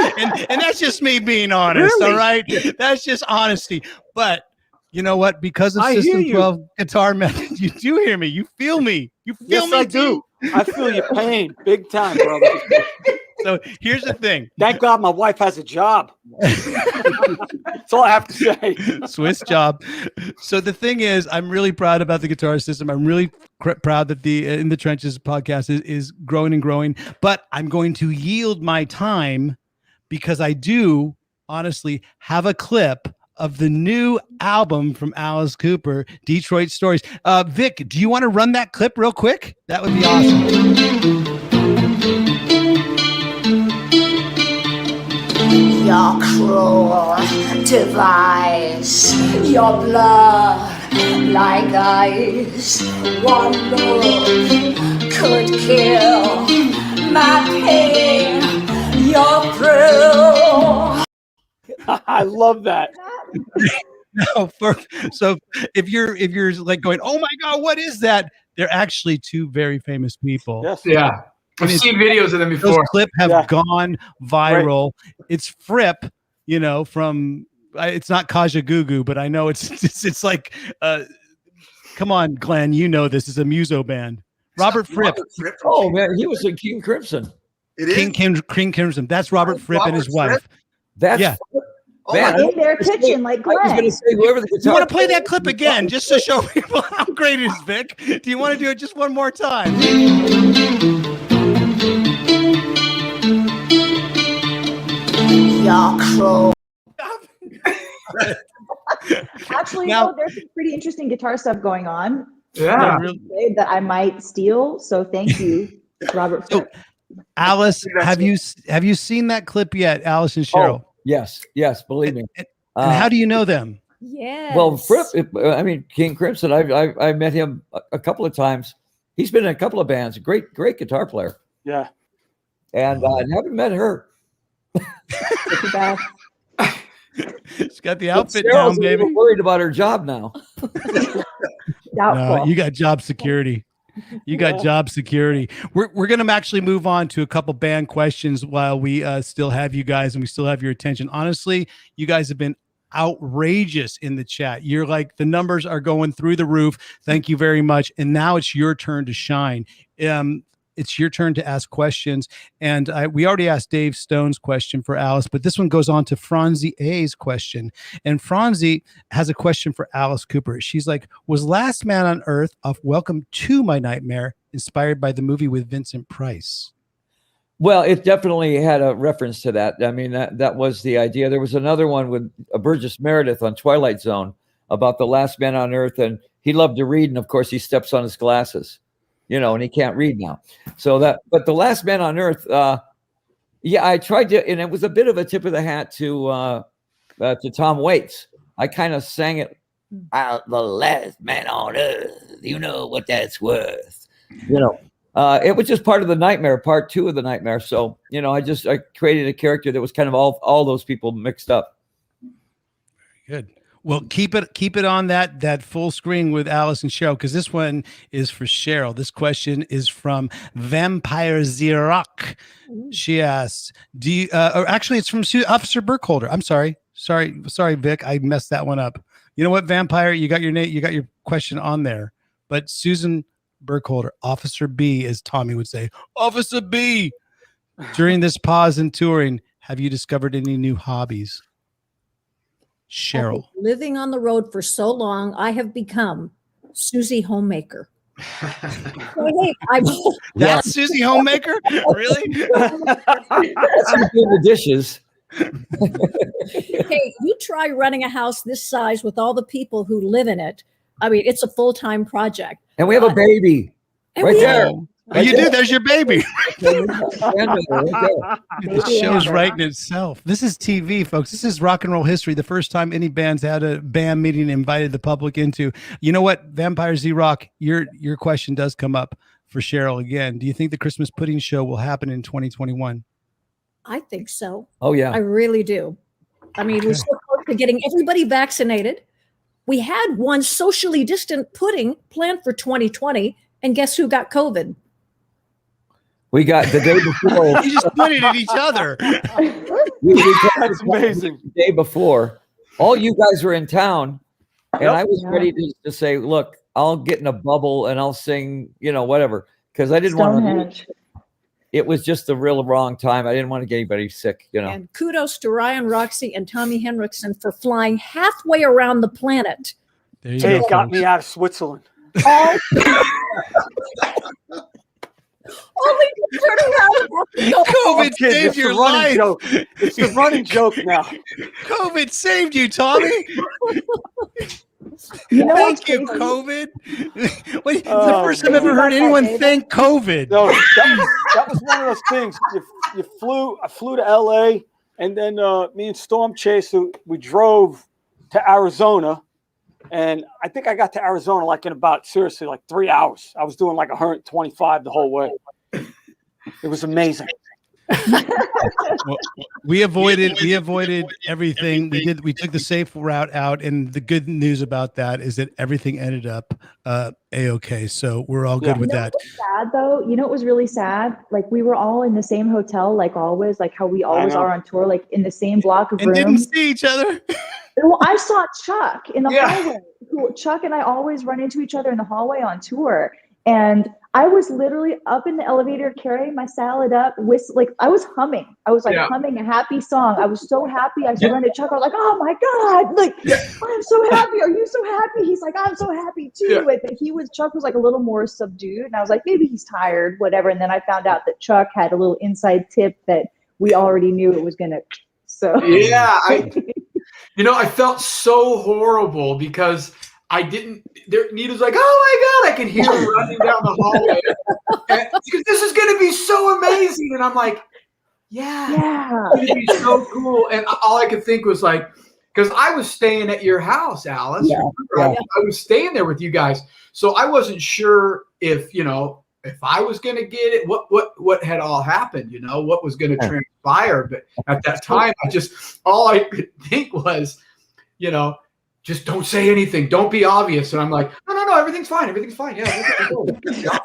And that's just me being honest. Really? All right. That's just honesty. But you know what? Because of System 12 guitar method, you do hear me. You feel me. You feel me. I do. I feel your pain big time, brother. So here's the thing. Thank God my wife has a job. That's all I have to say. Swiss job. So the thing is, I'm really proud about the Guitar System. I'm really proud that the In the Trenches podcast is growing and growing. But I'm going to yield my time because I do honestly have a clip of the new album from Alice Cooper, Detroit Stories. Vic, do you want to run that clip real quick? That would be awesome. Your cruel device, your blood like ice. One look could kill my pain, your thrill. I love that. No, so if you're like going, oh my God, what is that? They're actually two very famous people. Yes. Yeah. I've seen videos of them before. Those clips have gone viral. Right. It's Fripp, you know, from it's not Kaja Gugu, but I know it's like come on, Glenn, you know this is a muso band. Robert Fripp. Oh man, he was in King Crimson. It is King Crimson. That's Robert Fripp and his wife. That's man, in their kitchen, like Glenn. I was going to say, whoever the guitar. You want to play that clip again, just to show people how great it is, Vic? Do you want to do it just one more time? Your cruel. Actually, now, there's some pretty interesting guitar stuff going on. Yeah. That I might steal. So thank you, Robert. So, Alice, have you seen that clip yet, Alice and Cheryl? Oh, yes, believe me. And how do you know them? Yes. Well, Fripp, I mean, King Crimson, I met him a couple of times. He's been in a couple of bands. Great guitar player. Yeah. And I haven't met her. Too bad. She's got the outfit Cheryl's down, baby. Worried about her job now. No, you got job security. You got job security. We're going to actually move on to a couple band questions while we still have you guys and we still have your attention. Honestly, you guys have been outrageous in the chat. You're like, the numbers are going through the roof. Thank you very much. And now it's your turn to shine. it's your turn to ask questions. And we already asked Dave Stone's question for Alice, but this one goes on to Franzi A's question. And Franzi has a question for Alice Cooper. She's like, was Last Man on Earth off Welcome to My Nightmare inspired by the movie with Vincent Price? Well, it definitely had a reference to that. I mean, that was the idea. There was another one with Burgess Meredith on Twilight Zone about the last man on Earth, and he loved to read, and of course he steps on his glasses, and he can't read now. But the last man on Earth, I tried to, and it was a bit of a tip of the hat to Tom Waits. I kind of sang it out, the last man on Earth, you know what that's worth, It was just part of the nightmare, part 2 of the nightmare. So, I created a character that was kind of all those people mixed up. Very good. Well, keep it on that full screen with Alice and Cheryl, because this one is for Cheryl. This question is from Vampire Xerox. She asks, actually it's from Officer Burkholder. I'm sorry, Vic, I messed that one up. You know what, Vampire, you got your name, you got your question on there, but Susan Burkholder, Officer B, as Tommy would say, Officer B. During this pause in touring, have you discovered any new hobbies? Cheryl. Living on the road for so long, I have become Susie Homemaker. That's Susie Homemaker? Really? That's doing the dishes. Hey, you try running a house this size with all the people who live in it. I mean, it's a full-time project. And we have a baby right there. You do. There's your baby. The show's writing itself. This is TV, folks. This is rock and roll history. The first time any bands had a band meeting and invited the public into. You know what, Vampire Z-Rock, your question does come up for Cheryl again. Do you think the Christmas Pudding Show will happen in 2021? I think so. Oh, yeah. I really do. I mean, we're so close to getting everybody vaccinated. We had one socially distant pudding planned for 2020, and guess who got COVID? We got the day before. You just pointed at each other. That's amazing. The day before, all you guys were in town, and I was ready to say, look, I'll get in a bubble and I'll sing, whatever, because I didn't want to. It was just the real wrong time. I didn't want to get anybody sick, And kudos to Ryan Roxie and Tommy Henriksen for flying halfway around the planet. It got me out of Switzerland. Only to turn around. COVID saved your life. It's the running joke now. COVID saved you, Tommy. Thank you, COVID. Wait, the first time I've ever heard anyone thank COVID. No, that was one of those things. I flew to LA, and then me and Storm Chase, we drove to Arizona. And I think I got to Arizona in about 3 hours. I was doing 125 the whole way. It was amazing. Well, we avoided everything. We took the safe route out, and the good news about that is that everything ended up a-okay. So we're all good with that. Sad though, it was really sad. We were all in the same hotel, always, how we always are on tour, in the same block of rooms. And didn't see each other. Well, I saw Chuck in the hallway. Chuck and I always run into each other in the hallway on tour. And I was literally up in the elevator carrying my salad up with I was humming. I was humming a happy song. I was so happy. I ran to Chuck. I was like, oh my God, I'm so happy. Are you so happy? He's like, I'm so happy too. Yeah. Chuck was a little more subdued. And I was like, maybe he's tired, whatever. And then I found out that Chuck had a little inside tip that we already knew it was going to. So yeah, I felt so horrible because I didn't. Nita's like, oh my God, I can hear her running down the hallway because this is going to be so amazing, and I'm like, yeah, it's going to be so cool. And all I could think was because I was staying at your house, Alice. Yeah. I was staying there with you guys, so I wasn't sure if I was going to get it, what had all happened, what was going to transpire. But at that time, all I could think was, just don't say anything. Don't be obvious. And I'm like, no, everything's fine. Everything's fine. Yeah.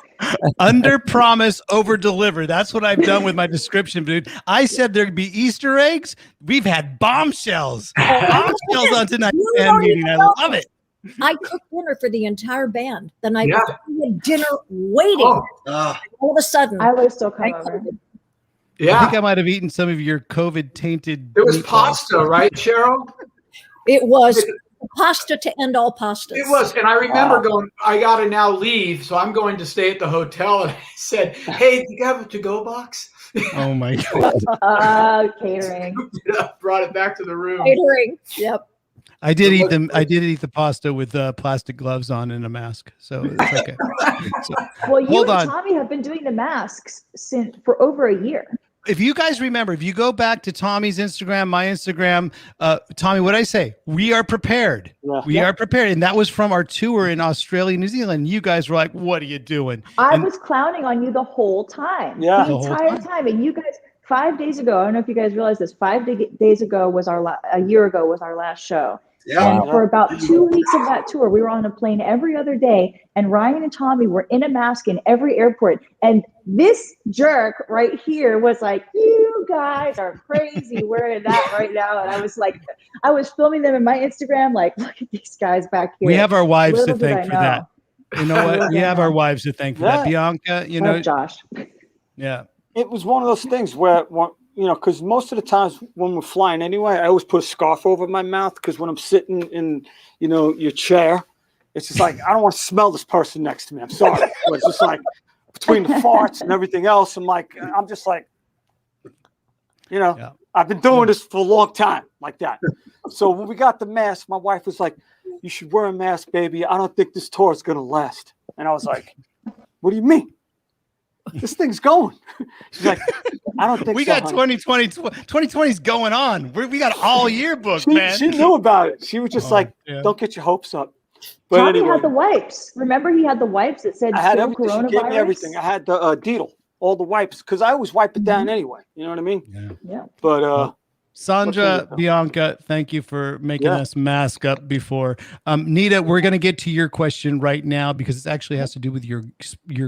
Under promise, over deliver. That's what I've done with my description, dude. I said there'd be Easter eggs. We've had bombshells. Bombshells on tonight's band meeting. I love it. I cooked dinner for the entire band the night before. We had dinner waiting. All of a sudden, I would still come over. I think I might have eaten some of your COVID tainted. It was pasta, right, Cheryl? It was pasta to end all pastas. It was, and I remember going, I got to now leave, so I'm going to stay at the hotel. And I said, hey, do you have a to-go box? Oh, my God. Catering. Brought it back to the room. Catering, yep. I did eat them. I did eat the pasta with plastic gloves on and a mask, so it's okay. So, well, you and Tommy have been doing the masks for over a year. If you guys remember, if you go back to Tommy's Instagram, my Instagram, Tommy, what did I say? We are prepared. Yeah. We are prepared. And that was from our tour in Australia, New Zealand. You guys were like, what are you doing? I was clowning on you the whole time. Yeah. The entire time. And you guys, 5 days ago, I don't know if you guys realize this, 5 days ago was a year ago was our last show. Yeah. And for about 2 weeks of that tour, we were on a plane every other day, and Ryan and Tommy were in a mask in every airport. And this jerk right here was like, you guys are crazy wearing that right now. And I was like, I was filming them in my Instagram, like, look at these guys back here. We have our wives to thank for that. You know what? We have our wives to thank for that. Bianca, you know. Josh. Yeah. It was one of those things where because most of the times when we're flying anyway, I always put a scarf over my mouth because when I'm sitting in, your chair, it's just like, I don't want to smell this person next to me. I'm sorry. But it's just like between the farts and everything else. I'm just like, I've been doing this for a long time like that. So when we got the mask, my wife was like, you should wear a mask, baby. I don't think this tour is going to last. And I was like, what do you mean? This thing's going. She's like, I don't think we got 2020. 2020's going on. We got all year booked, man. She knew about it. She was just don't get your hopes up. But Tommy anyway, had the wipes. Remember, he had the wipes that said I had still everything. coronavirus. She gave me everything. I had the Deedle, all the wipes, because I always wipe it down anyway. You know what I mean? Yeah. But Sandra, Bianca, thank you for making us mask up before. Nita, we're going to get to your question right now because it actually has to do with your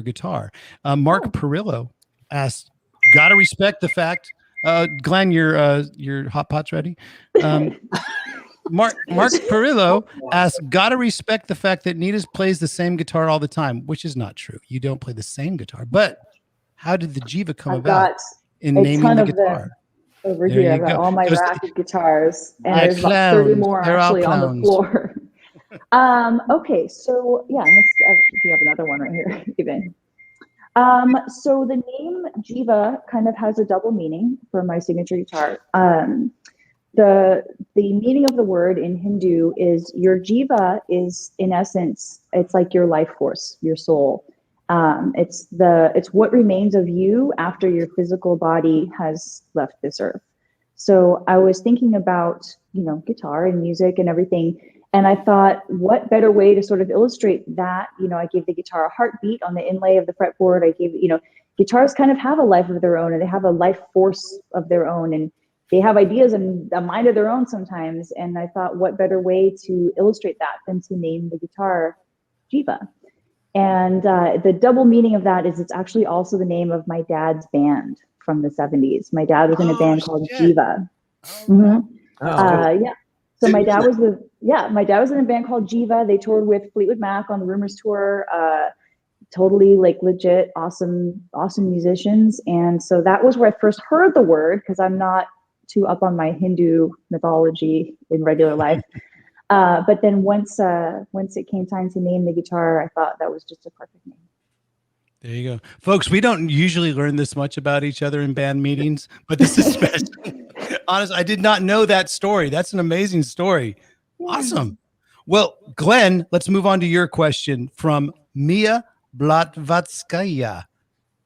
guitar. Mark Perillo asked, "Gotta respect the fact." Glenn, your hot pot's ready. Mark Perillo asked, "Gotta respect the fact that Nita plays the same guitar all the time," which is not true. You don't play the same guitar, but how did the Jiva come about in naming the guitar? Over here, I've got all my rack of guitars, and there's about 30 more actually on the floor. Okay, so yeah, we have another one right here, even. So the name Jiva kind of has a double meaning for my signature guitar. The meaning of the word in Hindu is your Jiva is, in essence, it's like your life force, your soul. It's what remains of you after your physical body has left this earth. So I was thinking about, guitar and music and everything. And I thought, what better way to sort of illustrate that? I gave the guitar a heartbeat on the inlay of the fretboard. I gave, guitars kind of have a life of their own, and they have a life force of their own, and they have ideas and a mind of their own sometimes. And I thought, what better way to illustrate that than to name the guitar Jiva? And the double meaning of that is it's actually also the name of my dad's band from the 70s. My dad was in a band called Jiva. So my dad was in a band called Jiva. They toured with Fleetwood Mac on the Rumors tour. Totally legit, awesome musicians. And so that was where I first heard the word, because I'm not too up on my Hindu mythology in regular life. But then once it came time to name the guitar, I thought that was just a perfect name. There you go. Folks, we don't usually learn this much about each other in band meetings, but this is special. Honestly, I did not know that story. That's an amazing story. Awesome. Well, Glenn, let's move on to your question from Mia Blatvatskaya.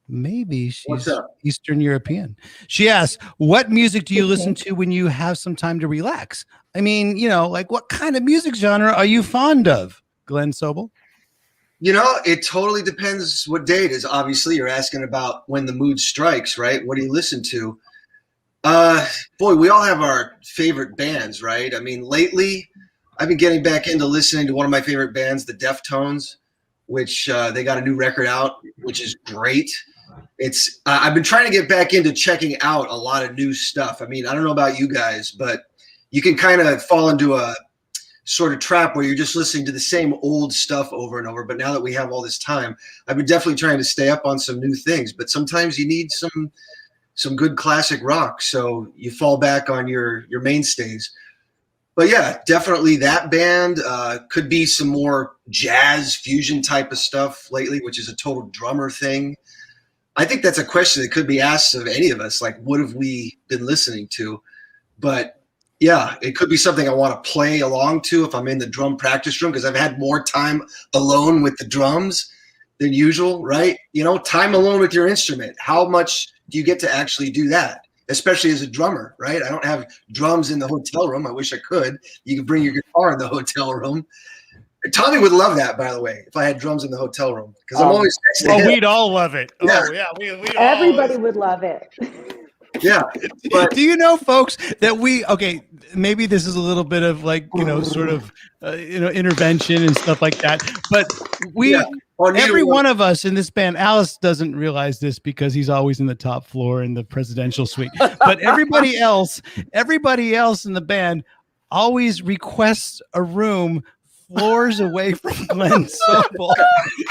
Maybe she's Eastern European. She asks, what music do you listen to when you have some time to relax? I mean, what kind of music genre are you fond of? Glen Sobel? It totally depends what day it is. Obviously, you're asking about when the mood strikes, right? What do you listen to? Boy, we all have our favorite bands, right? I mean, lately, I've been getting back into listening to one of my favorite bands, the Deftones, which they got a new record out, which is great. It's I've been trying to get back into checking out a lot of new stuff. I mean, I don't know about you guys, but you can kind of fall into a sort of trap where you're just listening to the same old stuff over and over. But now that we have all this time, I've been definitely trying to stay up on some new things. But sometimes you need some good classic rock, so you fall back on your mainstays. But yeah, definitely that band. Could be some more jazz fusion type of stuff lately, which is a total drummer thing. I think that's a question that could be asked of any of us, like, what have we been listening to? But yeah, it could be something I want to play along to if I'm in the drum practice room, because I've had more time alone with the drums than usual, right? You know, time alone with your instrument. How much do you get to actually do that, especially as a drummer, right? I don't have drums in the hotel room. I wish I could. You could bring your guitar in the hotel room. Tommy would love that, by the way, if I had drums in the hotel room, because I'm always next to him. We'd all love it. Yeah. Oh, yeah. We'd Everybody would love it. Yeah. But do you know, folks, that maybe this is a little bit of like, sort of, intervention and stuff like that. But every one of us in this band, Alice doesn't realize this because he's always in the top floor in the presidential suite. But everybody else in the band always requests a room floors away from Glen Sobel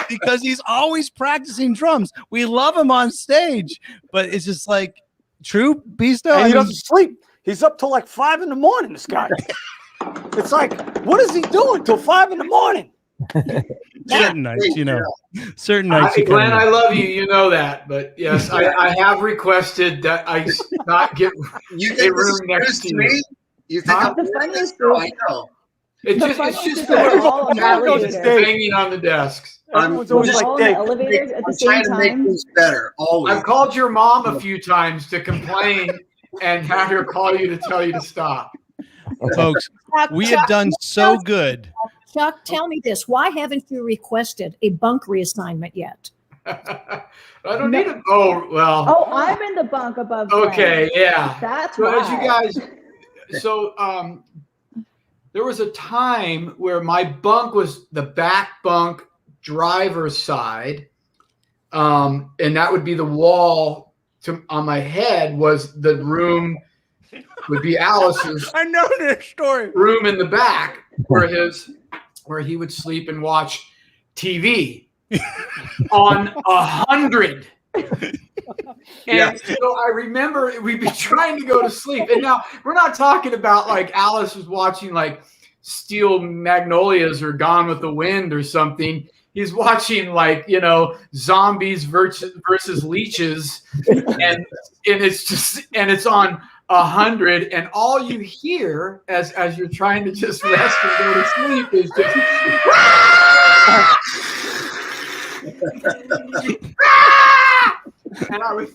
because he's always practicing drums. We love him on stage, but it's just like, true, Beasto? And he doesn't sleep. He's up till like 5 a.m, this guy. It's like, what is he doing till 5 a.m? Certain nights, certain nights. Glenn, I love you. You know that. But yes, I have requested that I not get a room next to you. You think I'm the funniest I know. It's just hanging on the desks. Everyone's always like, all in the elevators at the same trying to make time. things better. Always. I've called your mom a few times to complain and have her call you to tell you to stop. Folks, we have done so good. Chuck, tell me this. Why haven't you requested a bunk reassignment yet? I don't need it. Oh, well. Oh, I'm in the bunk above. Okay, yeah. That's so why. as you guys, there was a time where my bunk was the back bunk driver's side, and that would be the wall on my head was the room would be Alice's. I know this story. Room in the back where he would sleep and watch TV on 100. And so I remember we'd be trying to go to sleep. And now we're not talking about like Alice was watching like Steel Magnolias or Gone with the Wind or something. He's watching like, zombies versus leeches. And it's on 100. And all you hear as you're trying to just rest and go to sleep is just and I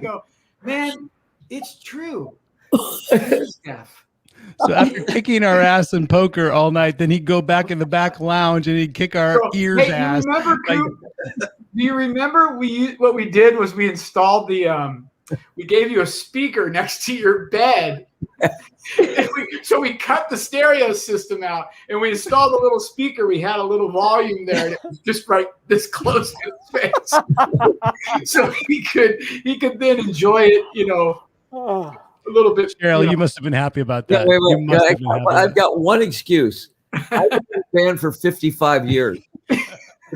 go, man, it's true. So after kicking our ass in poker all night, then he'd go back in the back lounge and he'd kick our ears ass. Do you remember what we did was we installed we gave you a speaker next to your bed. So we cut the stereo system out and we installed a little speaker. We had a little volume there and it was just right this close to his face. So he could then enjoy it, a little bit. Cheryl, you must have been happy about that. Wait. I've got one excuse. I've been in a band for 55 years.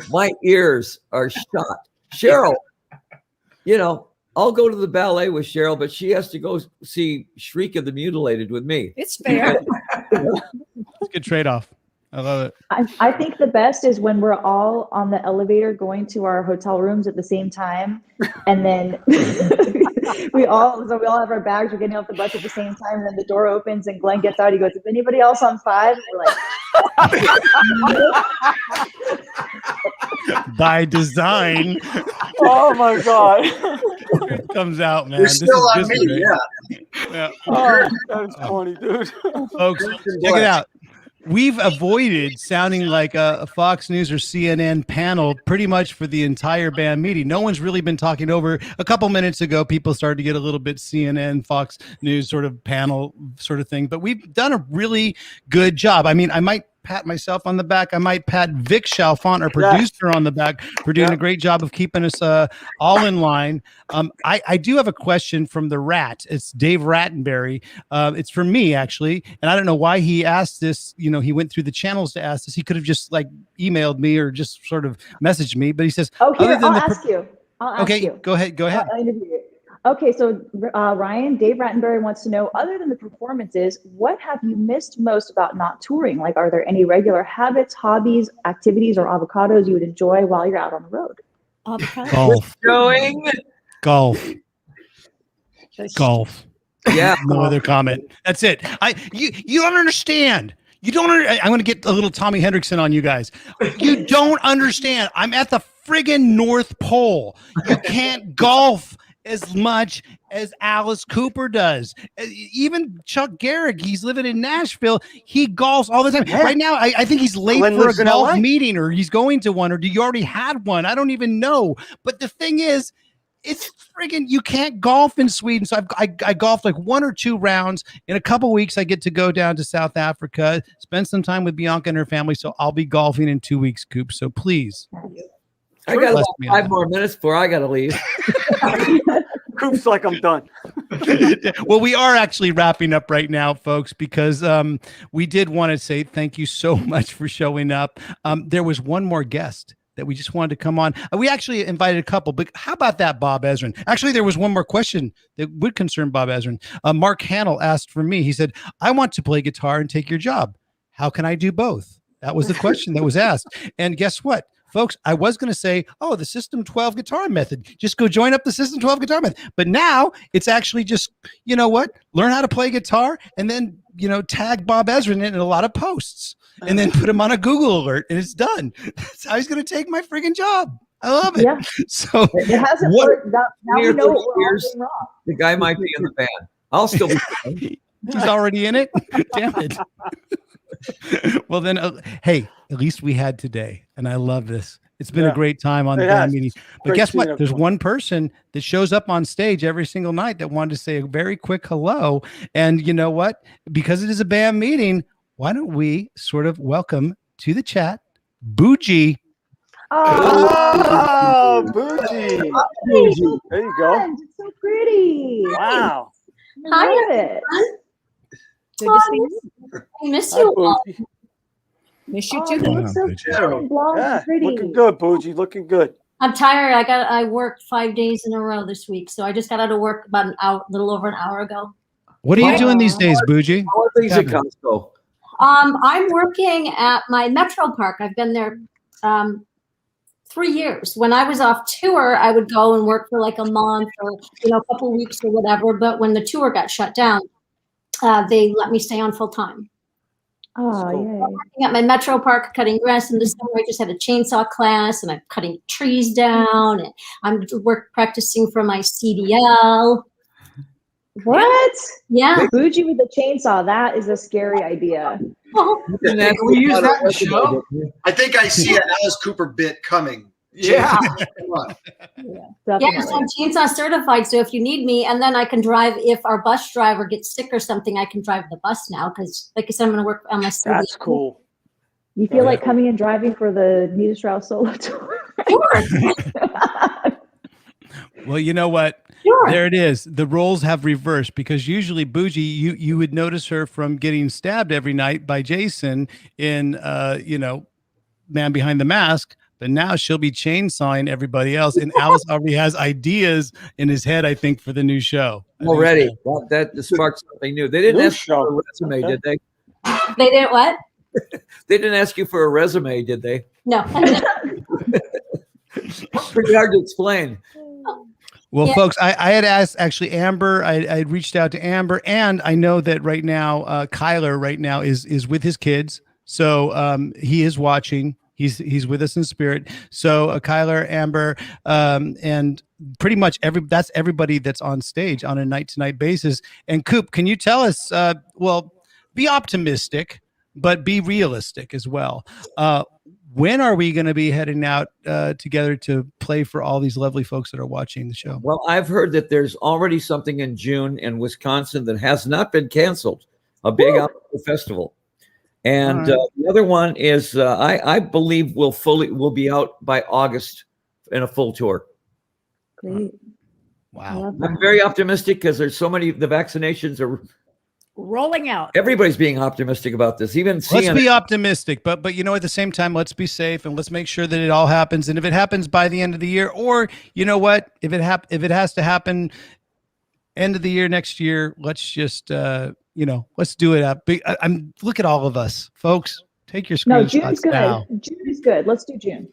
My ears are shot. Cheryl, I'll go to the ballet with Cheryl, but she has to go see Shriek of the Mutilated with me. It's fair. It's a good trade-off. I love it. I think the best is when we're all on the elevator going to our hotel rooms at the same time, and then we all have our bags. We're getting off the bus at the same time, and then the door opens and Glenn gets out. He goes, "Is anybody else on 5?" And we're like, by design. Oh my God! It comes out, man. You're still on me, yeah. Oh, that's funny, dude. Folks, check it out. We've avoided sounding like a Fox News or CNN panel pretty much for the entire band meeting. No one's really been talking over. A couple minutes ago, people started to get a little bit CNN, Fox News sort of panel sort of thing, but we've done a really good job. I mean, I might pat myself on the back. I might pat Vic Chalfant, our producer, on the back for doing a great job of keeping us all in line. I do have a question from the Rat. It's Dave Rattenberry. It's for me, actually. And I don't know why he asked this. You know, he went through the channels to ask this. He could have just like emailed me or just sort of messaged me. But he says, I'll ask you. Okay, go ahead. I'll interview you. Okay, so Ryan, Dave Rattenberry wants to know, other than the performances, what have you missed most about not touring? Like, are there any regular habits, hobbies, activities, or avocados you would enjoy while you're out on the road? Golf. Golf. Yeah. No other comment. That's it. You don't understand. I'm going to get a little Tommy Henriksen on you guys. You don't understand. I'm at the friggin' North Pole. You can't golf as much as Alice Cooper does. Even Chuck Garric, he's living in Nashville. He golfs all the time. Yeah. Right now, I think he's late for a golf meeting, or he's going to one, or do you already had one? I don't even know. But the thing is, it's friggin' you can't golf in Sweden. So I golfed like 1 or 2 rounds. In a couple weeks, I get to go down to South Africa, spend some time with Bianca and her family. So I'll be golfing in 2 weeks, Coop. So please. I got about 5 more minutes before I got to leave. Coop's like, I'm done. Well, we are actually wrapping up right now, folks, because we did want to say thank you so much for showing up. There was one more guest that we just wanted to come on. We actually invited a couple, but how about that, Bob Ezrin? Actually, there was one more question that would concern Bob Ezrin. Mark Hannell asked for me. He said, I want to play guitar and take your job. How can I do both? That was the question that was asked. And guess what? Folks, I was going to say, the System 12 guitar method. Just go join up the System 12 guitar method. But now it's actually just, you know what? Learn how to play guitar and then, tag Bob Ezrin in a lot of posts and then put him on a Google alert and it's done. That's how he's going to take my friggin' job. I love it. Yeah. So it hasn't worked. Now we know what we're all doing wrong. The guy might be in the band. I'll still be. He's already in it. Damn it. Well, then, hey, at least we had today. And I love this. It's been a great time on the band meeting. But guess what? There's one person that shows up on stage every single night that wanted to say a very quick hello. And you know what? Because it is a band meeting, why don't we sort of welcome to the chat, Bujie. Oh, Bujie. There you go. It's so pretty. Wow. I love it. Good to see you. I miss you all. Miss you too. You look so cute, blonde, and pretty. Looking good, Bujie. Looking good. I'm tired. I worked 5 days in a row this week, so I just got out of work about a little over an hour ago. What are you doing these days, Bujie? How are things at Costco? I'm working at my Metro Park. I've been there 3 years. When I was off tour, I would go and work for like a month or a couple of weeks or whatever. But when the tour got shut down, they let me stay on full time. Oh, yeah. I'm working at my Metro Park cutting grass in the summer. I just had a chainsaw class and I'm cutting trees down and I'm practicing for my CDL. What? Yeah. Bujie with the chainsaw. That is a scary idea. Can we use that in the show? I think I see an Alice Cooper bit coming. Yeah. Yeah, so I'm chainsaw certified. So if you need me, and then I can drive. If our bus driver gets sick or something, I can drive the bus now because, like I said, I'm going to work on my studio. That's cool. You feel like coming and driving for the Nita Strauss solo tour? Sure. Well, you know what? Sure. There it is. The roles have reversed because usually Bujie, you would notice her from getting stabbed every night by Jason in, Man Behind the Mask. But now she'll be chainsawing everybody else. And Alice already has ideas in his head, I think, for the new show. Already. That sparked something new. They didn't ask you for a resume, did they? They didn't what? They didn't ask you for a resume, did they? No. Pretty hard to explain. Well, folks, I had asked actually Amber. I had reached out to Amber, and I know that right now, Kyler right now is with his kids. So he is watching. He's with us in spirit. So Kyler, Amber, and pretty much that's everybody that's on stage on a night-to-night basis. And Coop, can you tell us? Be optimistic, but be realistic as well. When are we going to be heading out together to play for all these lovely folks that are watching the show? Well, I've heard that there's already something in June in Wisconsin that has not been canceled. A big outdoor festival. And the other one is I believe we'll be out by August in a full tour. Great. Wow. I'm very optimistic because there's so many. The vaccinations are rolling out. Everybody's being optimistic about this. Even let's CNN. be optimistic, but at the same time, let's be safe and let's make sure that it all happens. And if it happens by the end of the year, or you know what, if it has to happen end of the year next year, let's just let's do it up. I'm look at all of us, folks. Take your screenshots No, June's good. now. June is good. Let's do June.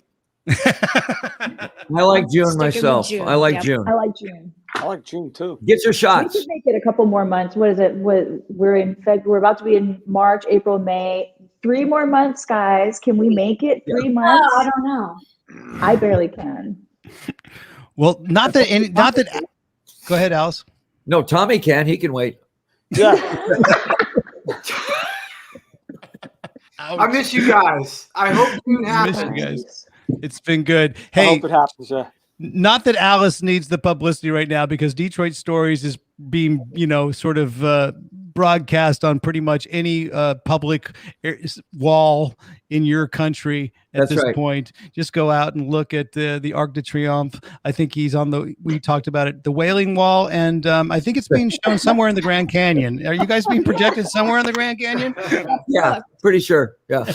I like June myself. June. I like Yep. June. I like June. I like June too. Get your We shots. could make it a couple more months. What is it? We're in February. We're about to be in March, April, May. 3 more months, guys. Can we make it 3 months? I don't know. I barely can. Well, not that. Go ahead, Alice. No, Tommy can. He can wait. Yeah. I miss you guys. I hope June Miss happens. you guys. It's been good. I Hey, hope it happens. Yeah. not that Alice needs the publicity right now because Detroit Stories is being, sort of broadcast on pretty much any public wall in your country at That's this right. point. Just go out and look at the Arc de Triomphe. I think he's on we talked about it, the Wailing Wall, and I think it's being shown somewhere in the Grand Canyon. Are you guys being projected somewhere in the Grand Canyon? Yeah, pretty sure. Yeah.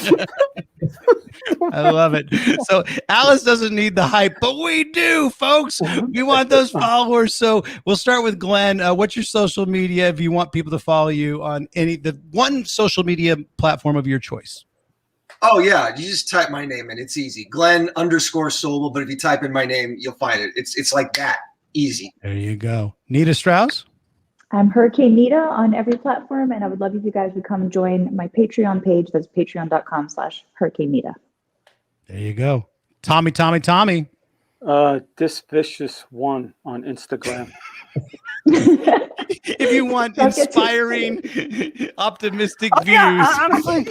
I love it. So Alice doesn't need the hype, but we do, folks. We want those followers. So we'll start with Glenn. What's your social media if you want people to follow you on the one social media platform of your choice? Oh yeah, you just type my name in. It's easy. Glen_Sobel. But if you type in my name, you'll find it. It's like that. Easy. There you go. Nita Strauss. I'm Hurricane Nita on every platform, and I would love if you guys would come join my Patreon page. That's patreon.com/Hurricane Nita. There you go. Tommy. This vicious one on Instagram. If you want inspiring, optimistic views. Honestly,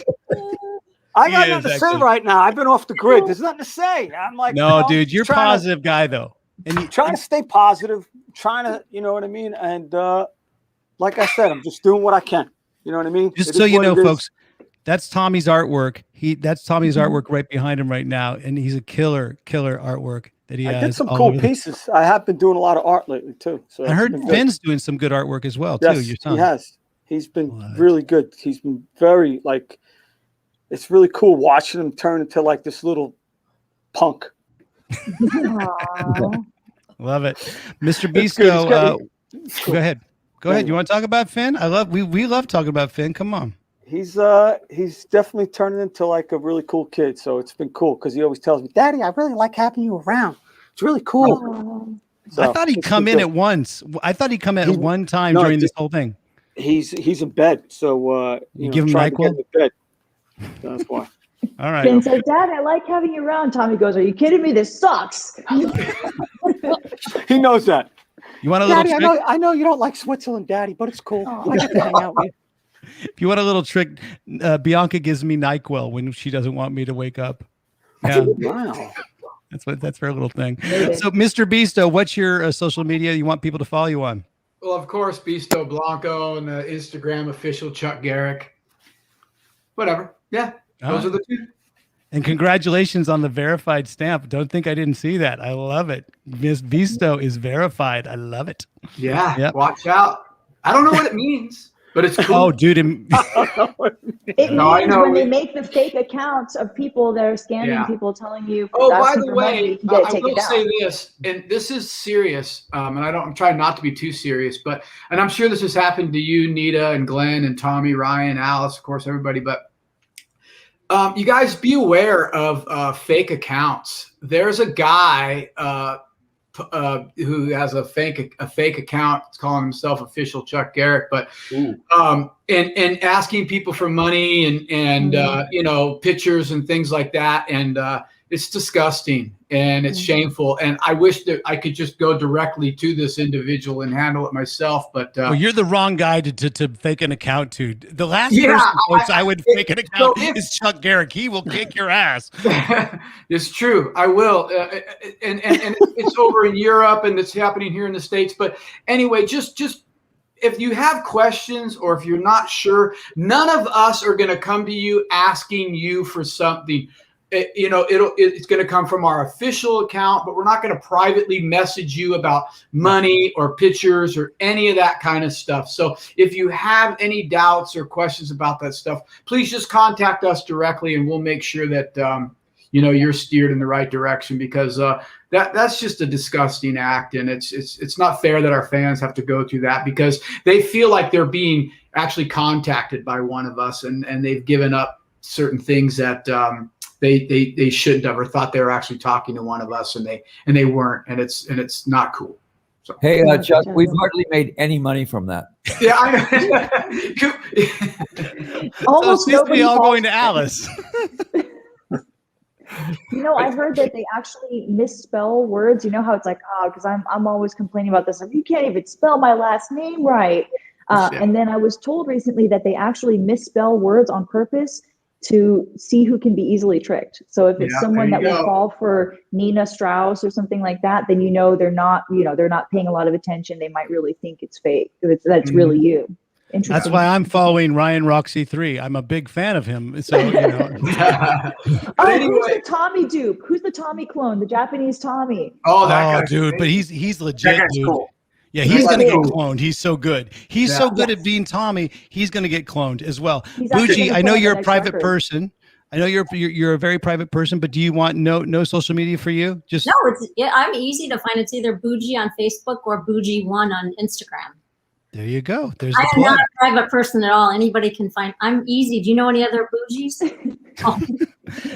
I got nothing to say right now. I've been off the grid. There's nothing to say. I'm like, No, dude, you're a positive guy though. And trying to stay positive, trying to, you know what I mean? And like I said, I'm just doing what I can. You know what I mean? Just so you know, folks, that's Tommy's artwork. That's Tommy's artwork right behind him right now, and he's a killer artwork that he has. I did some all cool over pieces. I have been doing a lot of art lately too. So I heard it's been Finn's doing some good artwork as well good. too. Yes, Your son. he has. He's been really good. He's been very it's really cool watching him turn into like this little punk. Aww. Love it, Mr. Bisto. Go ahead. You want to talk about Finn? We love talking about Finn. Come on. He's definitely turning into like a really cool kid. So it's been cool because he always tells me, "Daddy, I really like having you around. It's really cool." Aww. So, I thought he'd come in at once. I thought he'd come in at one time during this whole thing. He's in bed, so you give him trying to NyQuil? get in bed. That's why. All right. Finn says, "Dad, I like having you around." Tommy goes, "Are you kidding me? This sucks." He knows that. You want a little Daddy, trick? I know you don't like Switzerland, Daddy, but it's cool. I get to hang out with you. If you want a little trick, Bianca gives me NyQuil when she doesn't want me to wake up. Yeah, Wow. that's her little thing. So, Mr. Bisto, what's your social media you want people to follow you on? Well, of course, Bisto Blanco and Instagram official Chuck Garric. Whatever. Yeah, those are the two. And congratulations on the verified stamp. Don't think I didn't see that. I love it. Miss Bisto is verified. I love it. Yeah. Yep. Watch out. I don't know what it means, but it's cool. Oh, dude. It means when they make the fake accounts of people that are scamming people, telling you. Oh, by asking the for money, way, you can get it I taken will down. say this, and this is serious, and I'm trying not to be too serious, and I'm sure this has happened to you, Nita, and Glenn, and Tommy, Ryan, Alice, of course, everybody, but you guys be aware of fake accounts. There's a guy who has a fake account calling himself official Chuck Garric, but and asking people for money and pictures and things like that, and it's disgusting and it's shameful, and I wish that I could just go directly to this individual and handle it myself, but well, you're the wrong guy to fake an account to. The last person folks, I would fake an account is Chuck Garric. He will kick your ass. It's true. I will. And it's over in Europe and it's happening here in the States. But anyway, just if you have questions or if you're not sure, none of us are going to come to you asking you for something. It's going to come from our official account, but we're not going to privately message you about money or pictures or any of that kind of stuff. So if you have any doubts or questions about that stuff, please just contact us directly, and we'll make sure that you're steered in the right direction, because that's just a disgusting act, and it's not fair that our fans have to go through that, because they feel like they're being actually contacted by one of us, and they've given up certain things that they shouldn't have, or thought they were actually talking to one of us, and they weren't, and it's not cool. So. Hey, Chuck, we've hardly made any money from that. Yeah, I know. Almost so it seems to be all going to Alice. I heard that they actually misspell words. You know how it's like, because I'm always complaining about this. Like, you can't even spell my last name right. And then I was told recently that they actually misspell words on purpose to see who can be easily tricked. So if it's someone that will fall for Nita Strauss or something like that, then they're not paying a lot of attention. They might really think it's fake. That's really you. Interesting. That's why I'm following Ryan Roxie 3. I'm a big fan of him. So Who's the Tommy dupe? Who's the Tommy clone? The Japanese Tommy? Dude, but he's legit. That guy's dude. cool. Yeah, he's going to get cloned. He's so good. He's so good at being Tommy. He's going to get cloned as well. Bujie, I know you're a private person. I know you're a very private person, but do you want no social media for you? Just I'm easy to find. It's either Bujie on Facebook or Bujie1 on Instagram. There you go. There's I am not a private person at all. Anybody can find. I'm easy. Do you know any other Bujies?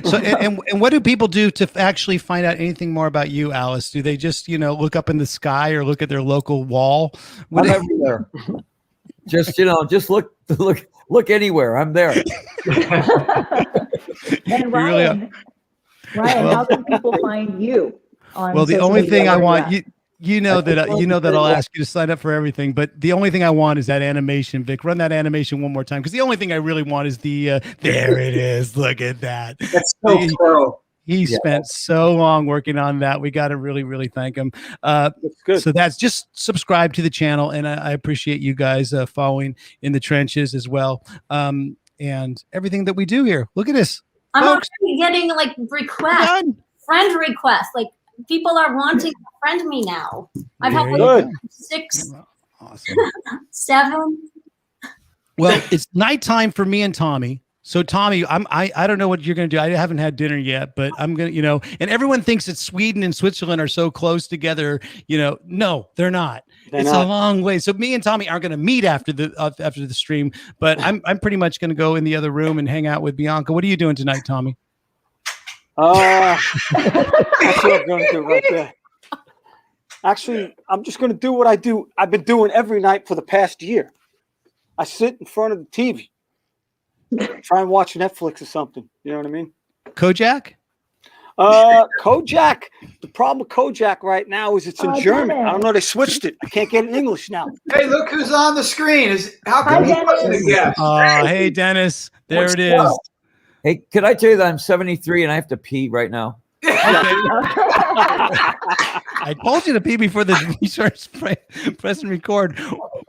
So, and what do people do to actually find out anything more about you, Alice? Do they just, look up in the sky or look at their local wall? I'm everywhere. Just look anywhere. I'm there. And Ryan, how can people find you? Well, the only thing I want that I'll ask you to sign up for everything, but the only thing I want is that animation. Vic, run that animation one more time, because the only thing I really want is the there it is. Look at that. That's so pro. He spent so long working on that. We got to really, really thank him. So that's just subscribe to the channel, and I appreciate you guys following in the trenches as well, and everything that we do here. Look at this. I'm already getting friend requests. Like, people are wanting to friend me now. I've had 6, 7. Well, it's nighttime for me and Tommy. So Tommy, I don't know what you're going to do. I haven't had dinner yet, but I'm going to, and everyone thinks that Sweden and Switzerland are so close together. No, they're not. It's a long way. So me and Tommy are going to meet after the stream, but I'm pretty much going to go in the other room and hang out with Bianca. What are you doing tonight, Tommy? That's what I'm going to do right there. Actually, I'm just going to do what I've been doing every night for the past year. I sit in front of the TV, try and watch Netflix or something. You know what I mean? Kojak? Kojak. The problem with Kojak right now is it's in German. I don't know. They switched it. I can't get it in English now. Hey, look who's on the screen. How come he wasn't a guest? Hey, Dennis. There it is. Hey, could I tell you that I'm 73 and I have to pee right now? I told you to pee before you start press and record.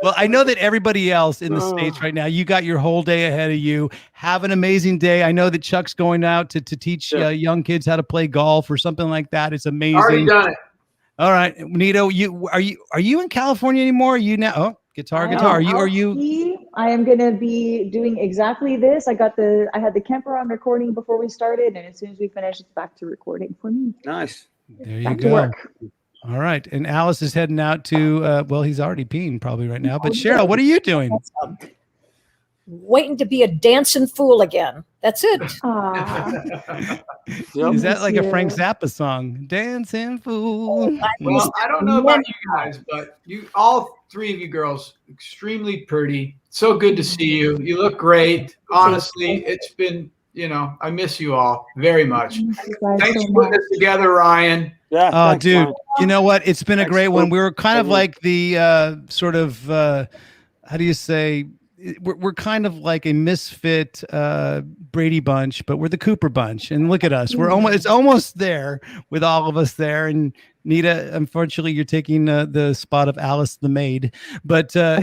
Well, I know that everybody else in the States right now, you got your whole day ahead of you. Have an amazing day. I know that Chuck's going out to teach young kids how to play golf or something like that. It's amazing. Already done it. All right, Nito, are you in California anymore? Are you now? Oh, guitar. Are you? I am going to be doing exactly this. I had the Kemper on recording before we started, and as soon as we finish, it's back to recording for me. Nice. There you go. All right, and Alice is heading out to. He's already peeing probably right now. But Cheryl, what are you doing? Waiting to be a dancing fool again. That's it. Is that like a Frank Zappa song? Dancing fool. Well, I don't know about you guys, but all 3 of you girls, extremely pretty. So good to see you. You look great. Honestly, it's been, I miss you all very much. Thanks for putting this together, Ryan. Yeah. Oh, dude. Ryan. You know what? It's been a great one. We were kind of like the sort of, how do you say, we're kind of like a misfit Brady bunch, but we're the Cooper bunch. And look at us. It's almost there with all of us there. And Nita, unfortunately, you're taking the spot of Alice the maid. But I'll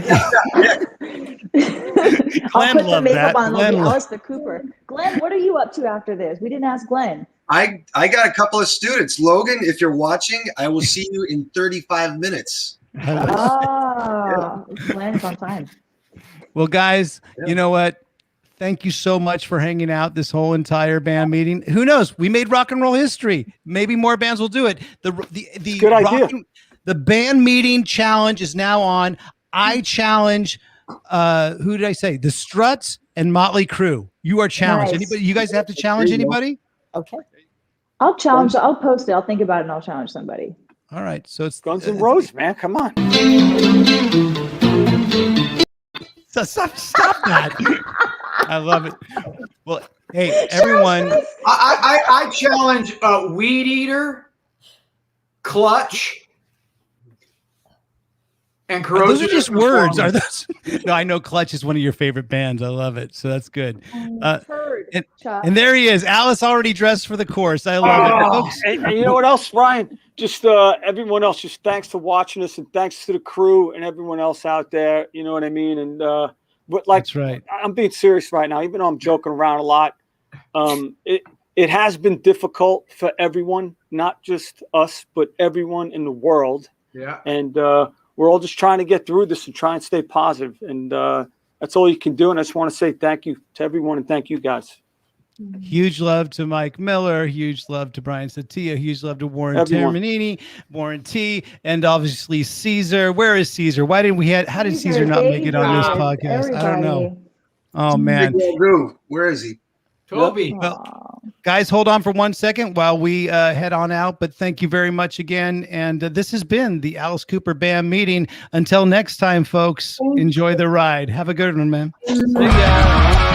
put the makeup on. Glenn Alice the Cooper. Glenn, what are you up to after this? We didn't ask Glenn. I got a couple of students. Logan, if you're watching, I will see you in 35 minutes. Glenn is on time. Well, guys, you know what? Thank you so much for hanging out this whole entire band meeting. Who knows? We made rock and roll history. Maybe more bands will do it. The good idea. The band meeting challenge is now on. I challenge. Who did I say? The Struts and Motley Crue. You are challenged. Nice. Anybody? You guys have to challenge anybody? Okay. I'll challenge. I'll post it. I'll think about it and I'll challenge somebody. All right. So it's Guns N' Roses, man. Come on. Stop that. I love it. Well, hey, everyone. I challenge Weed Eater, Clutch, and Corrosion. Those are just words. Are those? No, I know Clutch is one of your favorite bands. I love it. So that's good. And there he is. Alice already dressed for the course. I love it. Folks. And you know what else, Ryan? Just everyone else, just thanks for watching us and thanks to the crew and everyone else out there. You know what I mean? And but like, that's right. I'm being serious right now, even though I'm joking around a lot. It has been difficult for everyone, not just us, but everyone in the world. Yeah. And we're all just trying to get through this and try and stay positive. And that's all you can do. And I just want to say thank you to everyone and thank you guys. Huge love to Mike Miller, huge love to Brian Satia, huge love to Warren Terminini, Warren T, and obviously Caesar. Where is Caesar? Why didn't how did Caesar not make it on this podcast? Everybody. I don't know. Oh man. Where is he? Toby. Well, guys, hold on for 1 second while we head on out. But thank you very much again. And this has been the Alice Cooper Band meeting. Until next time, folks, enjoy the ride. Have a good one, man. See ya.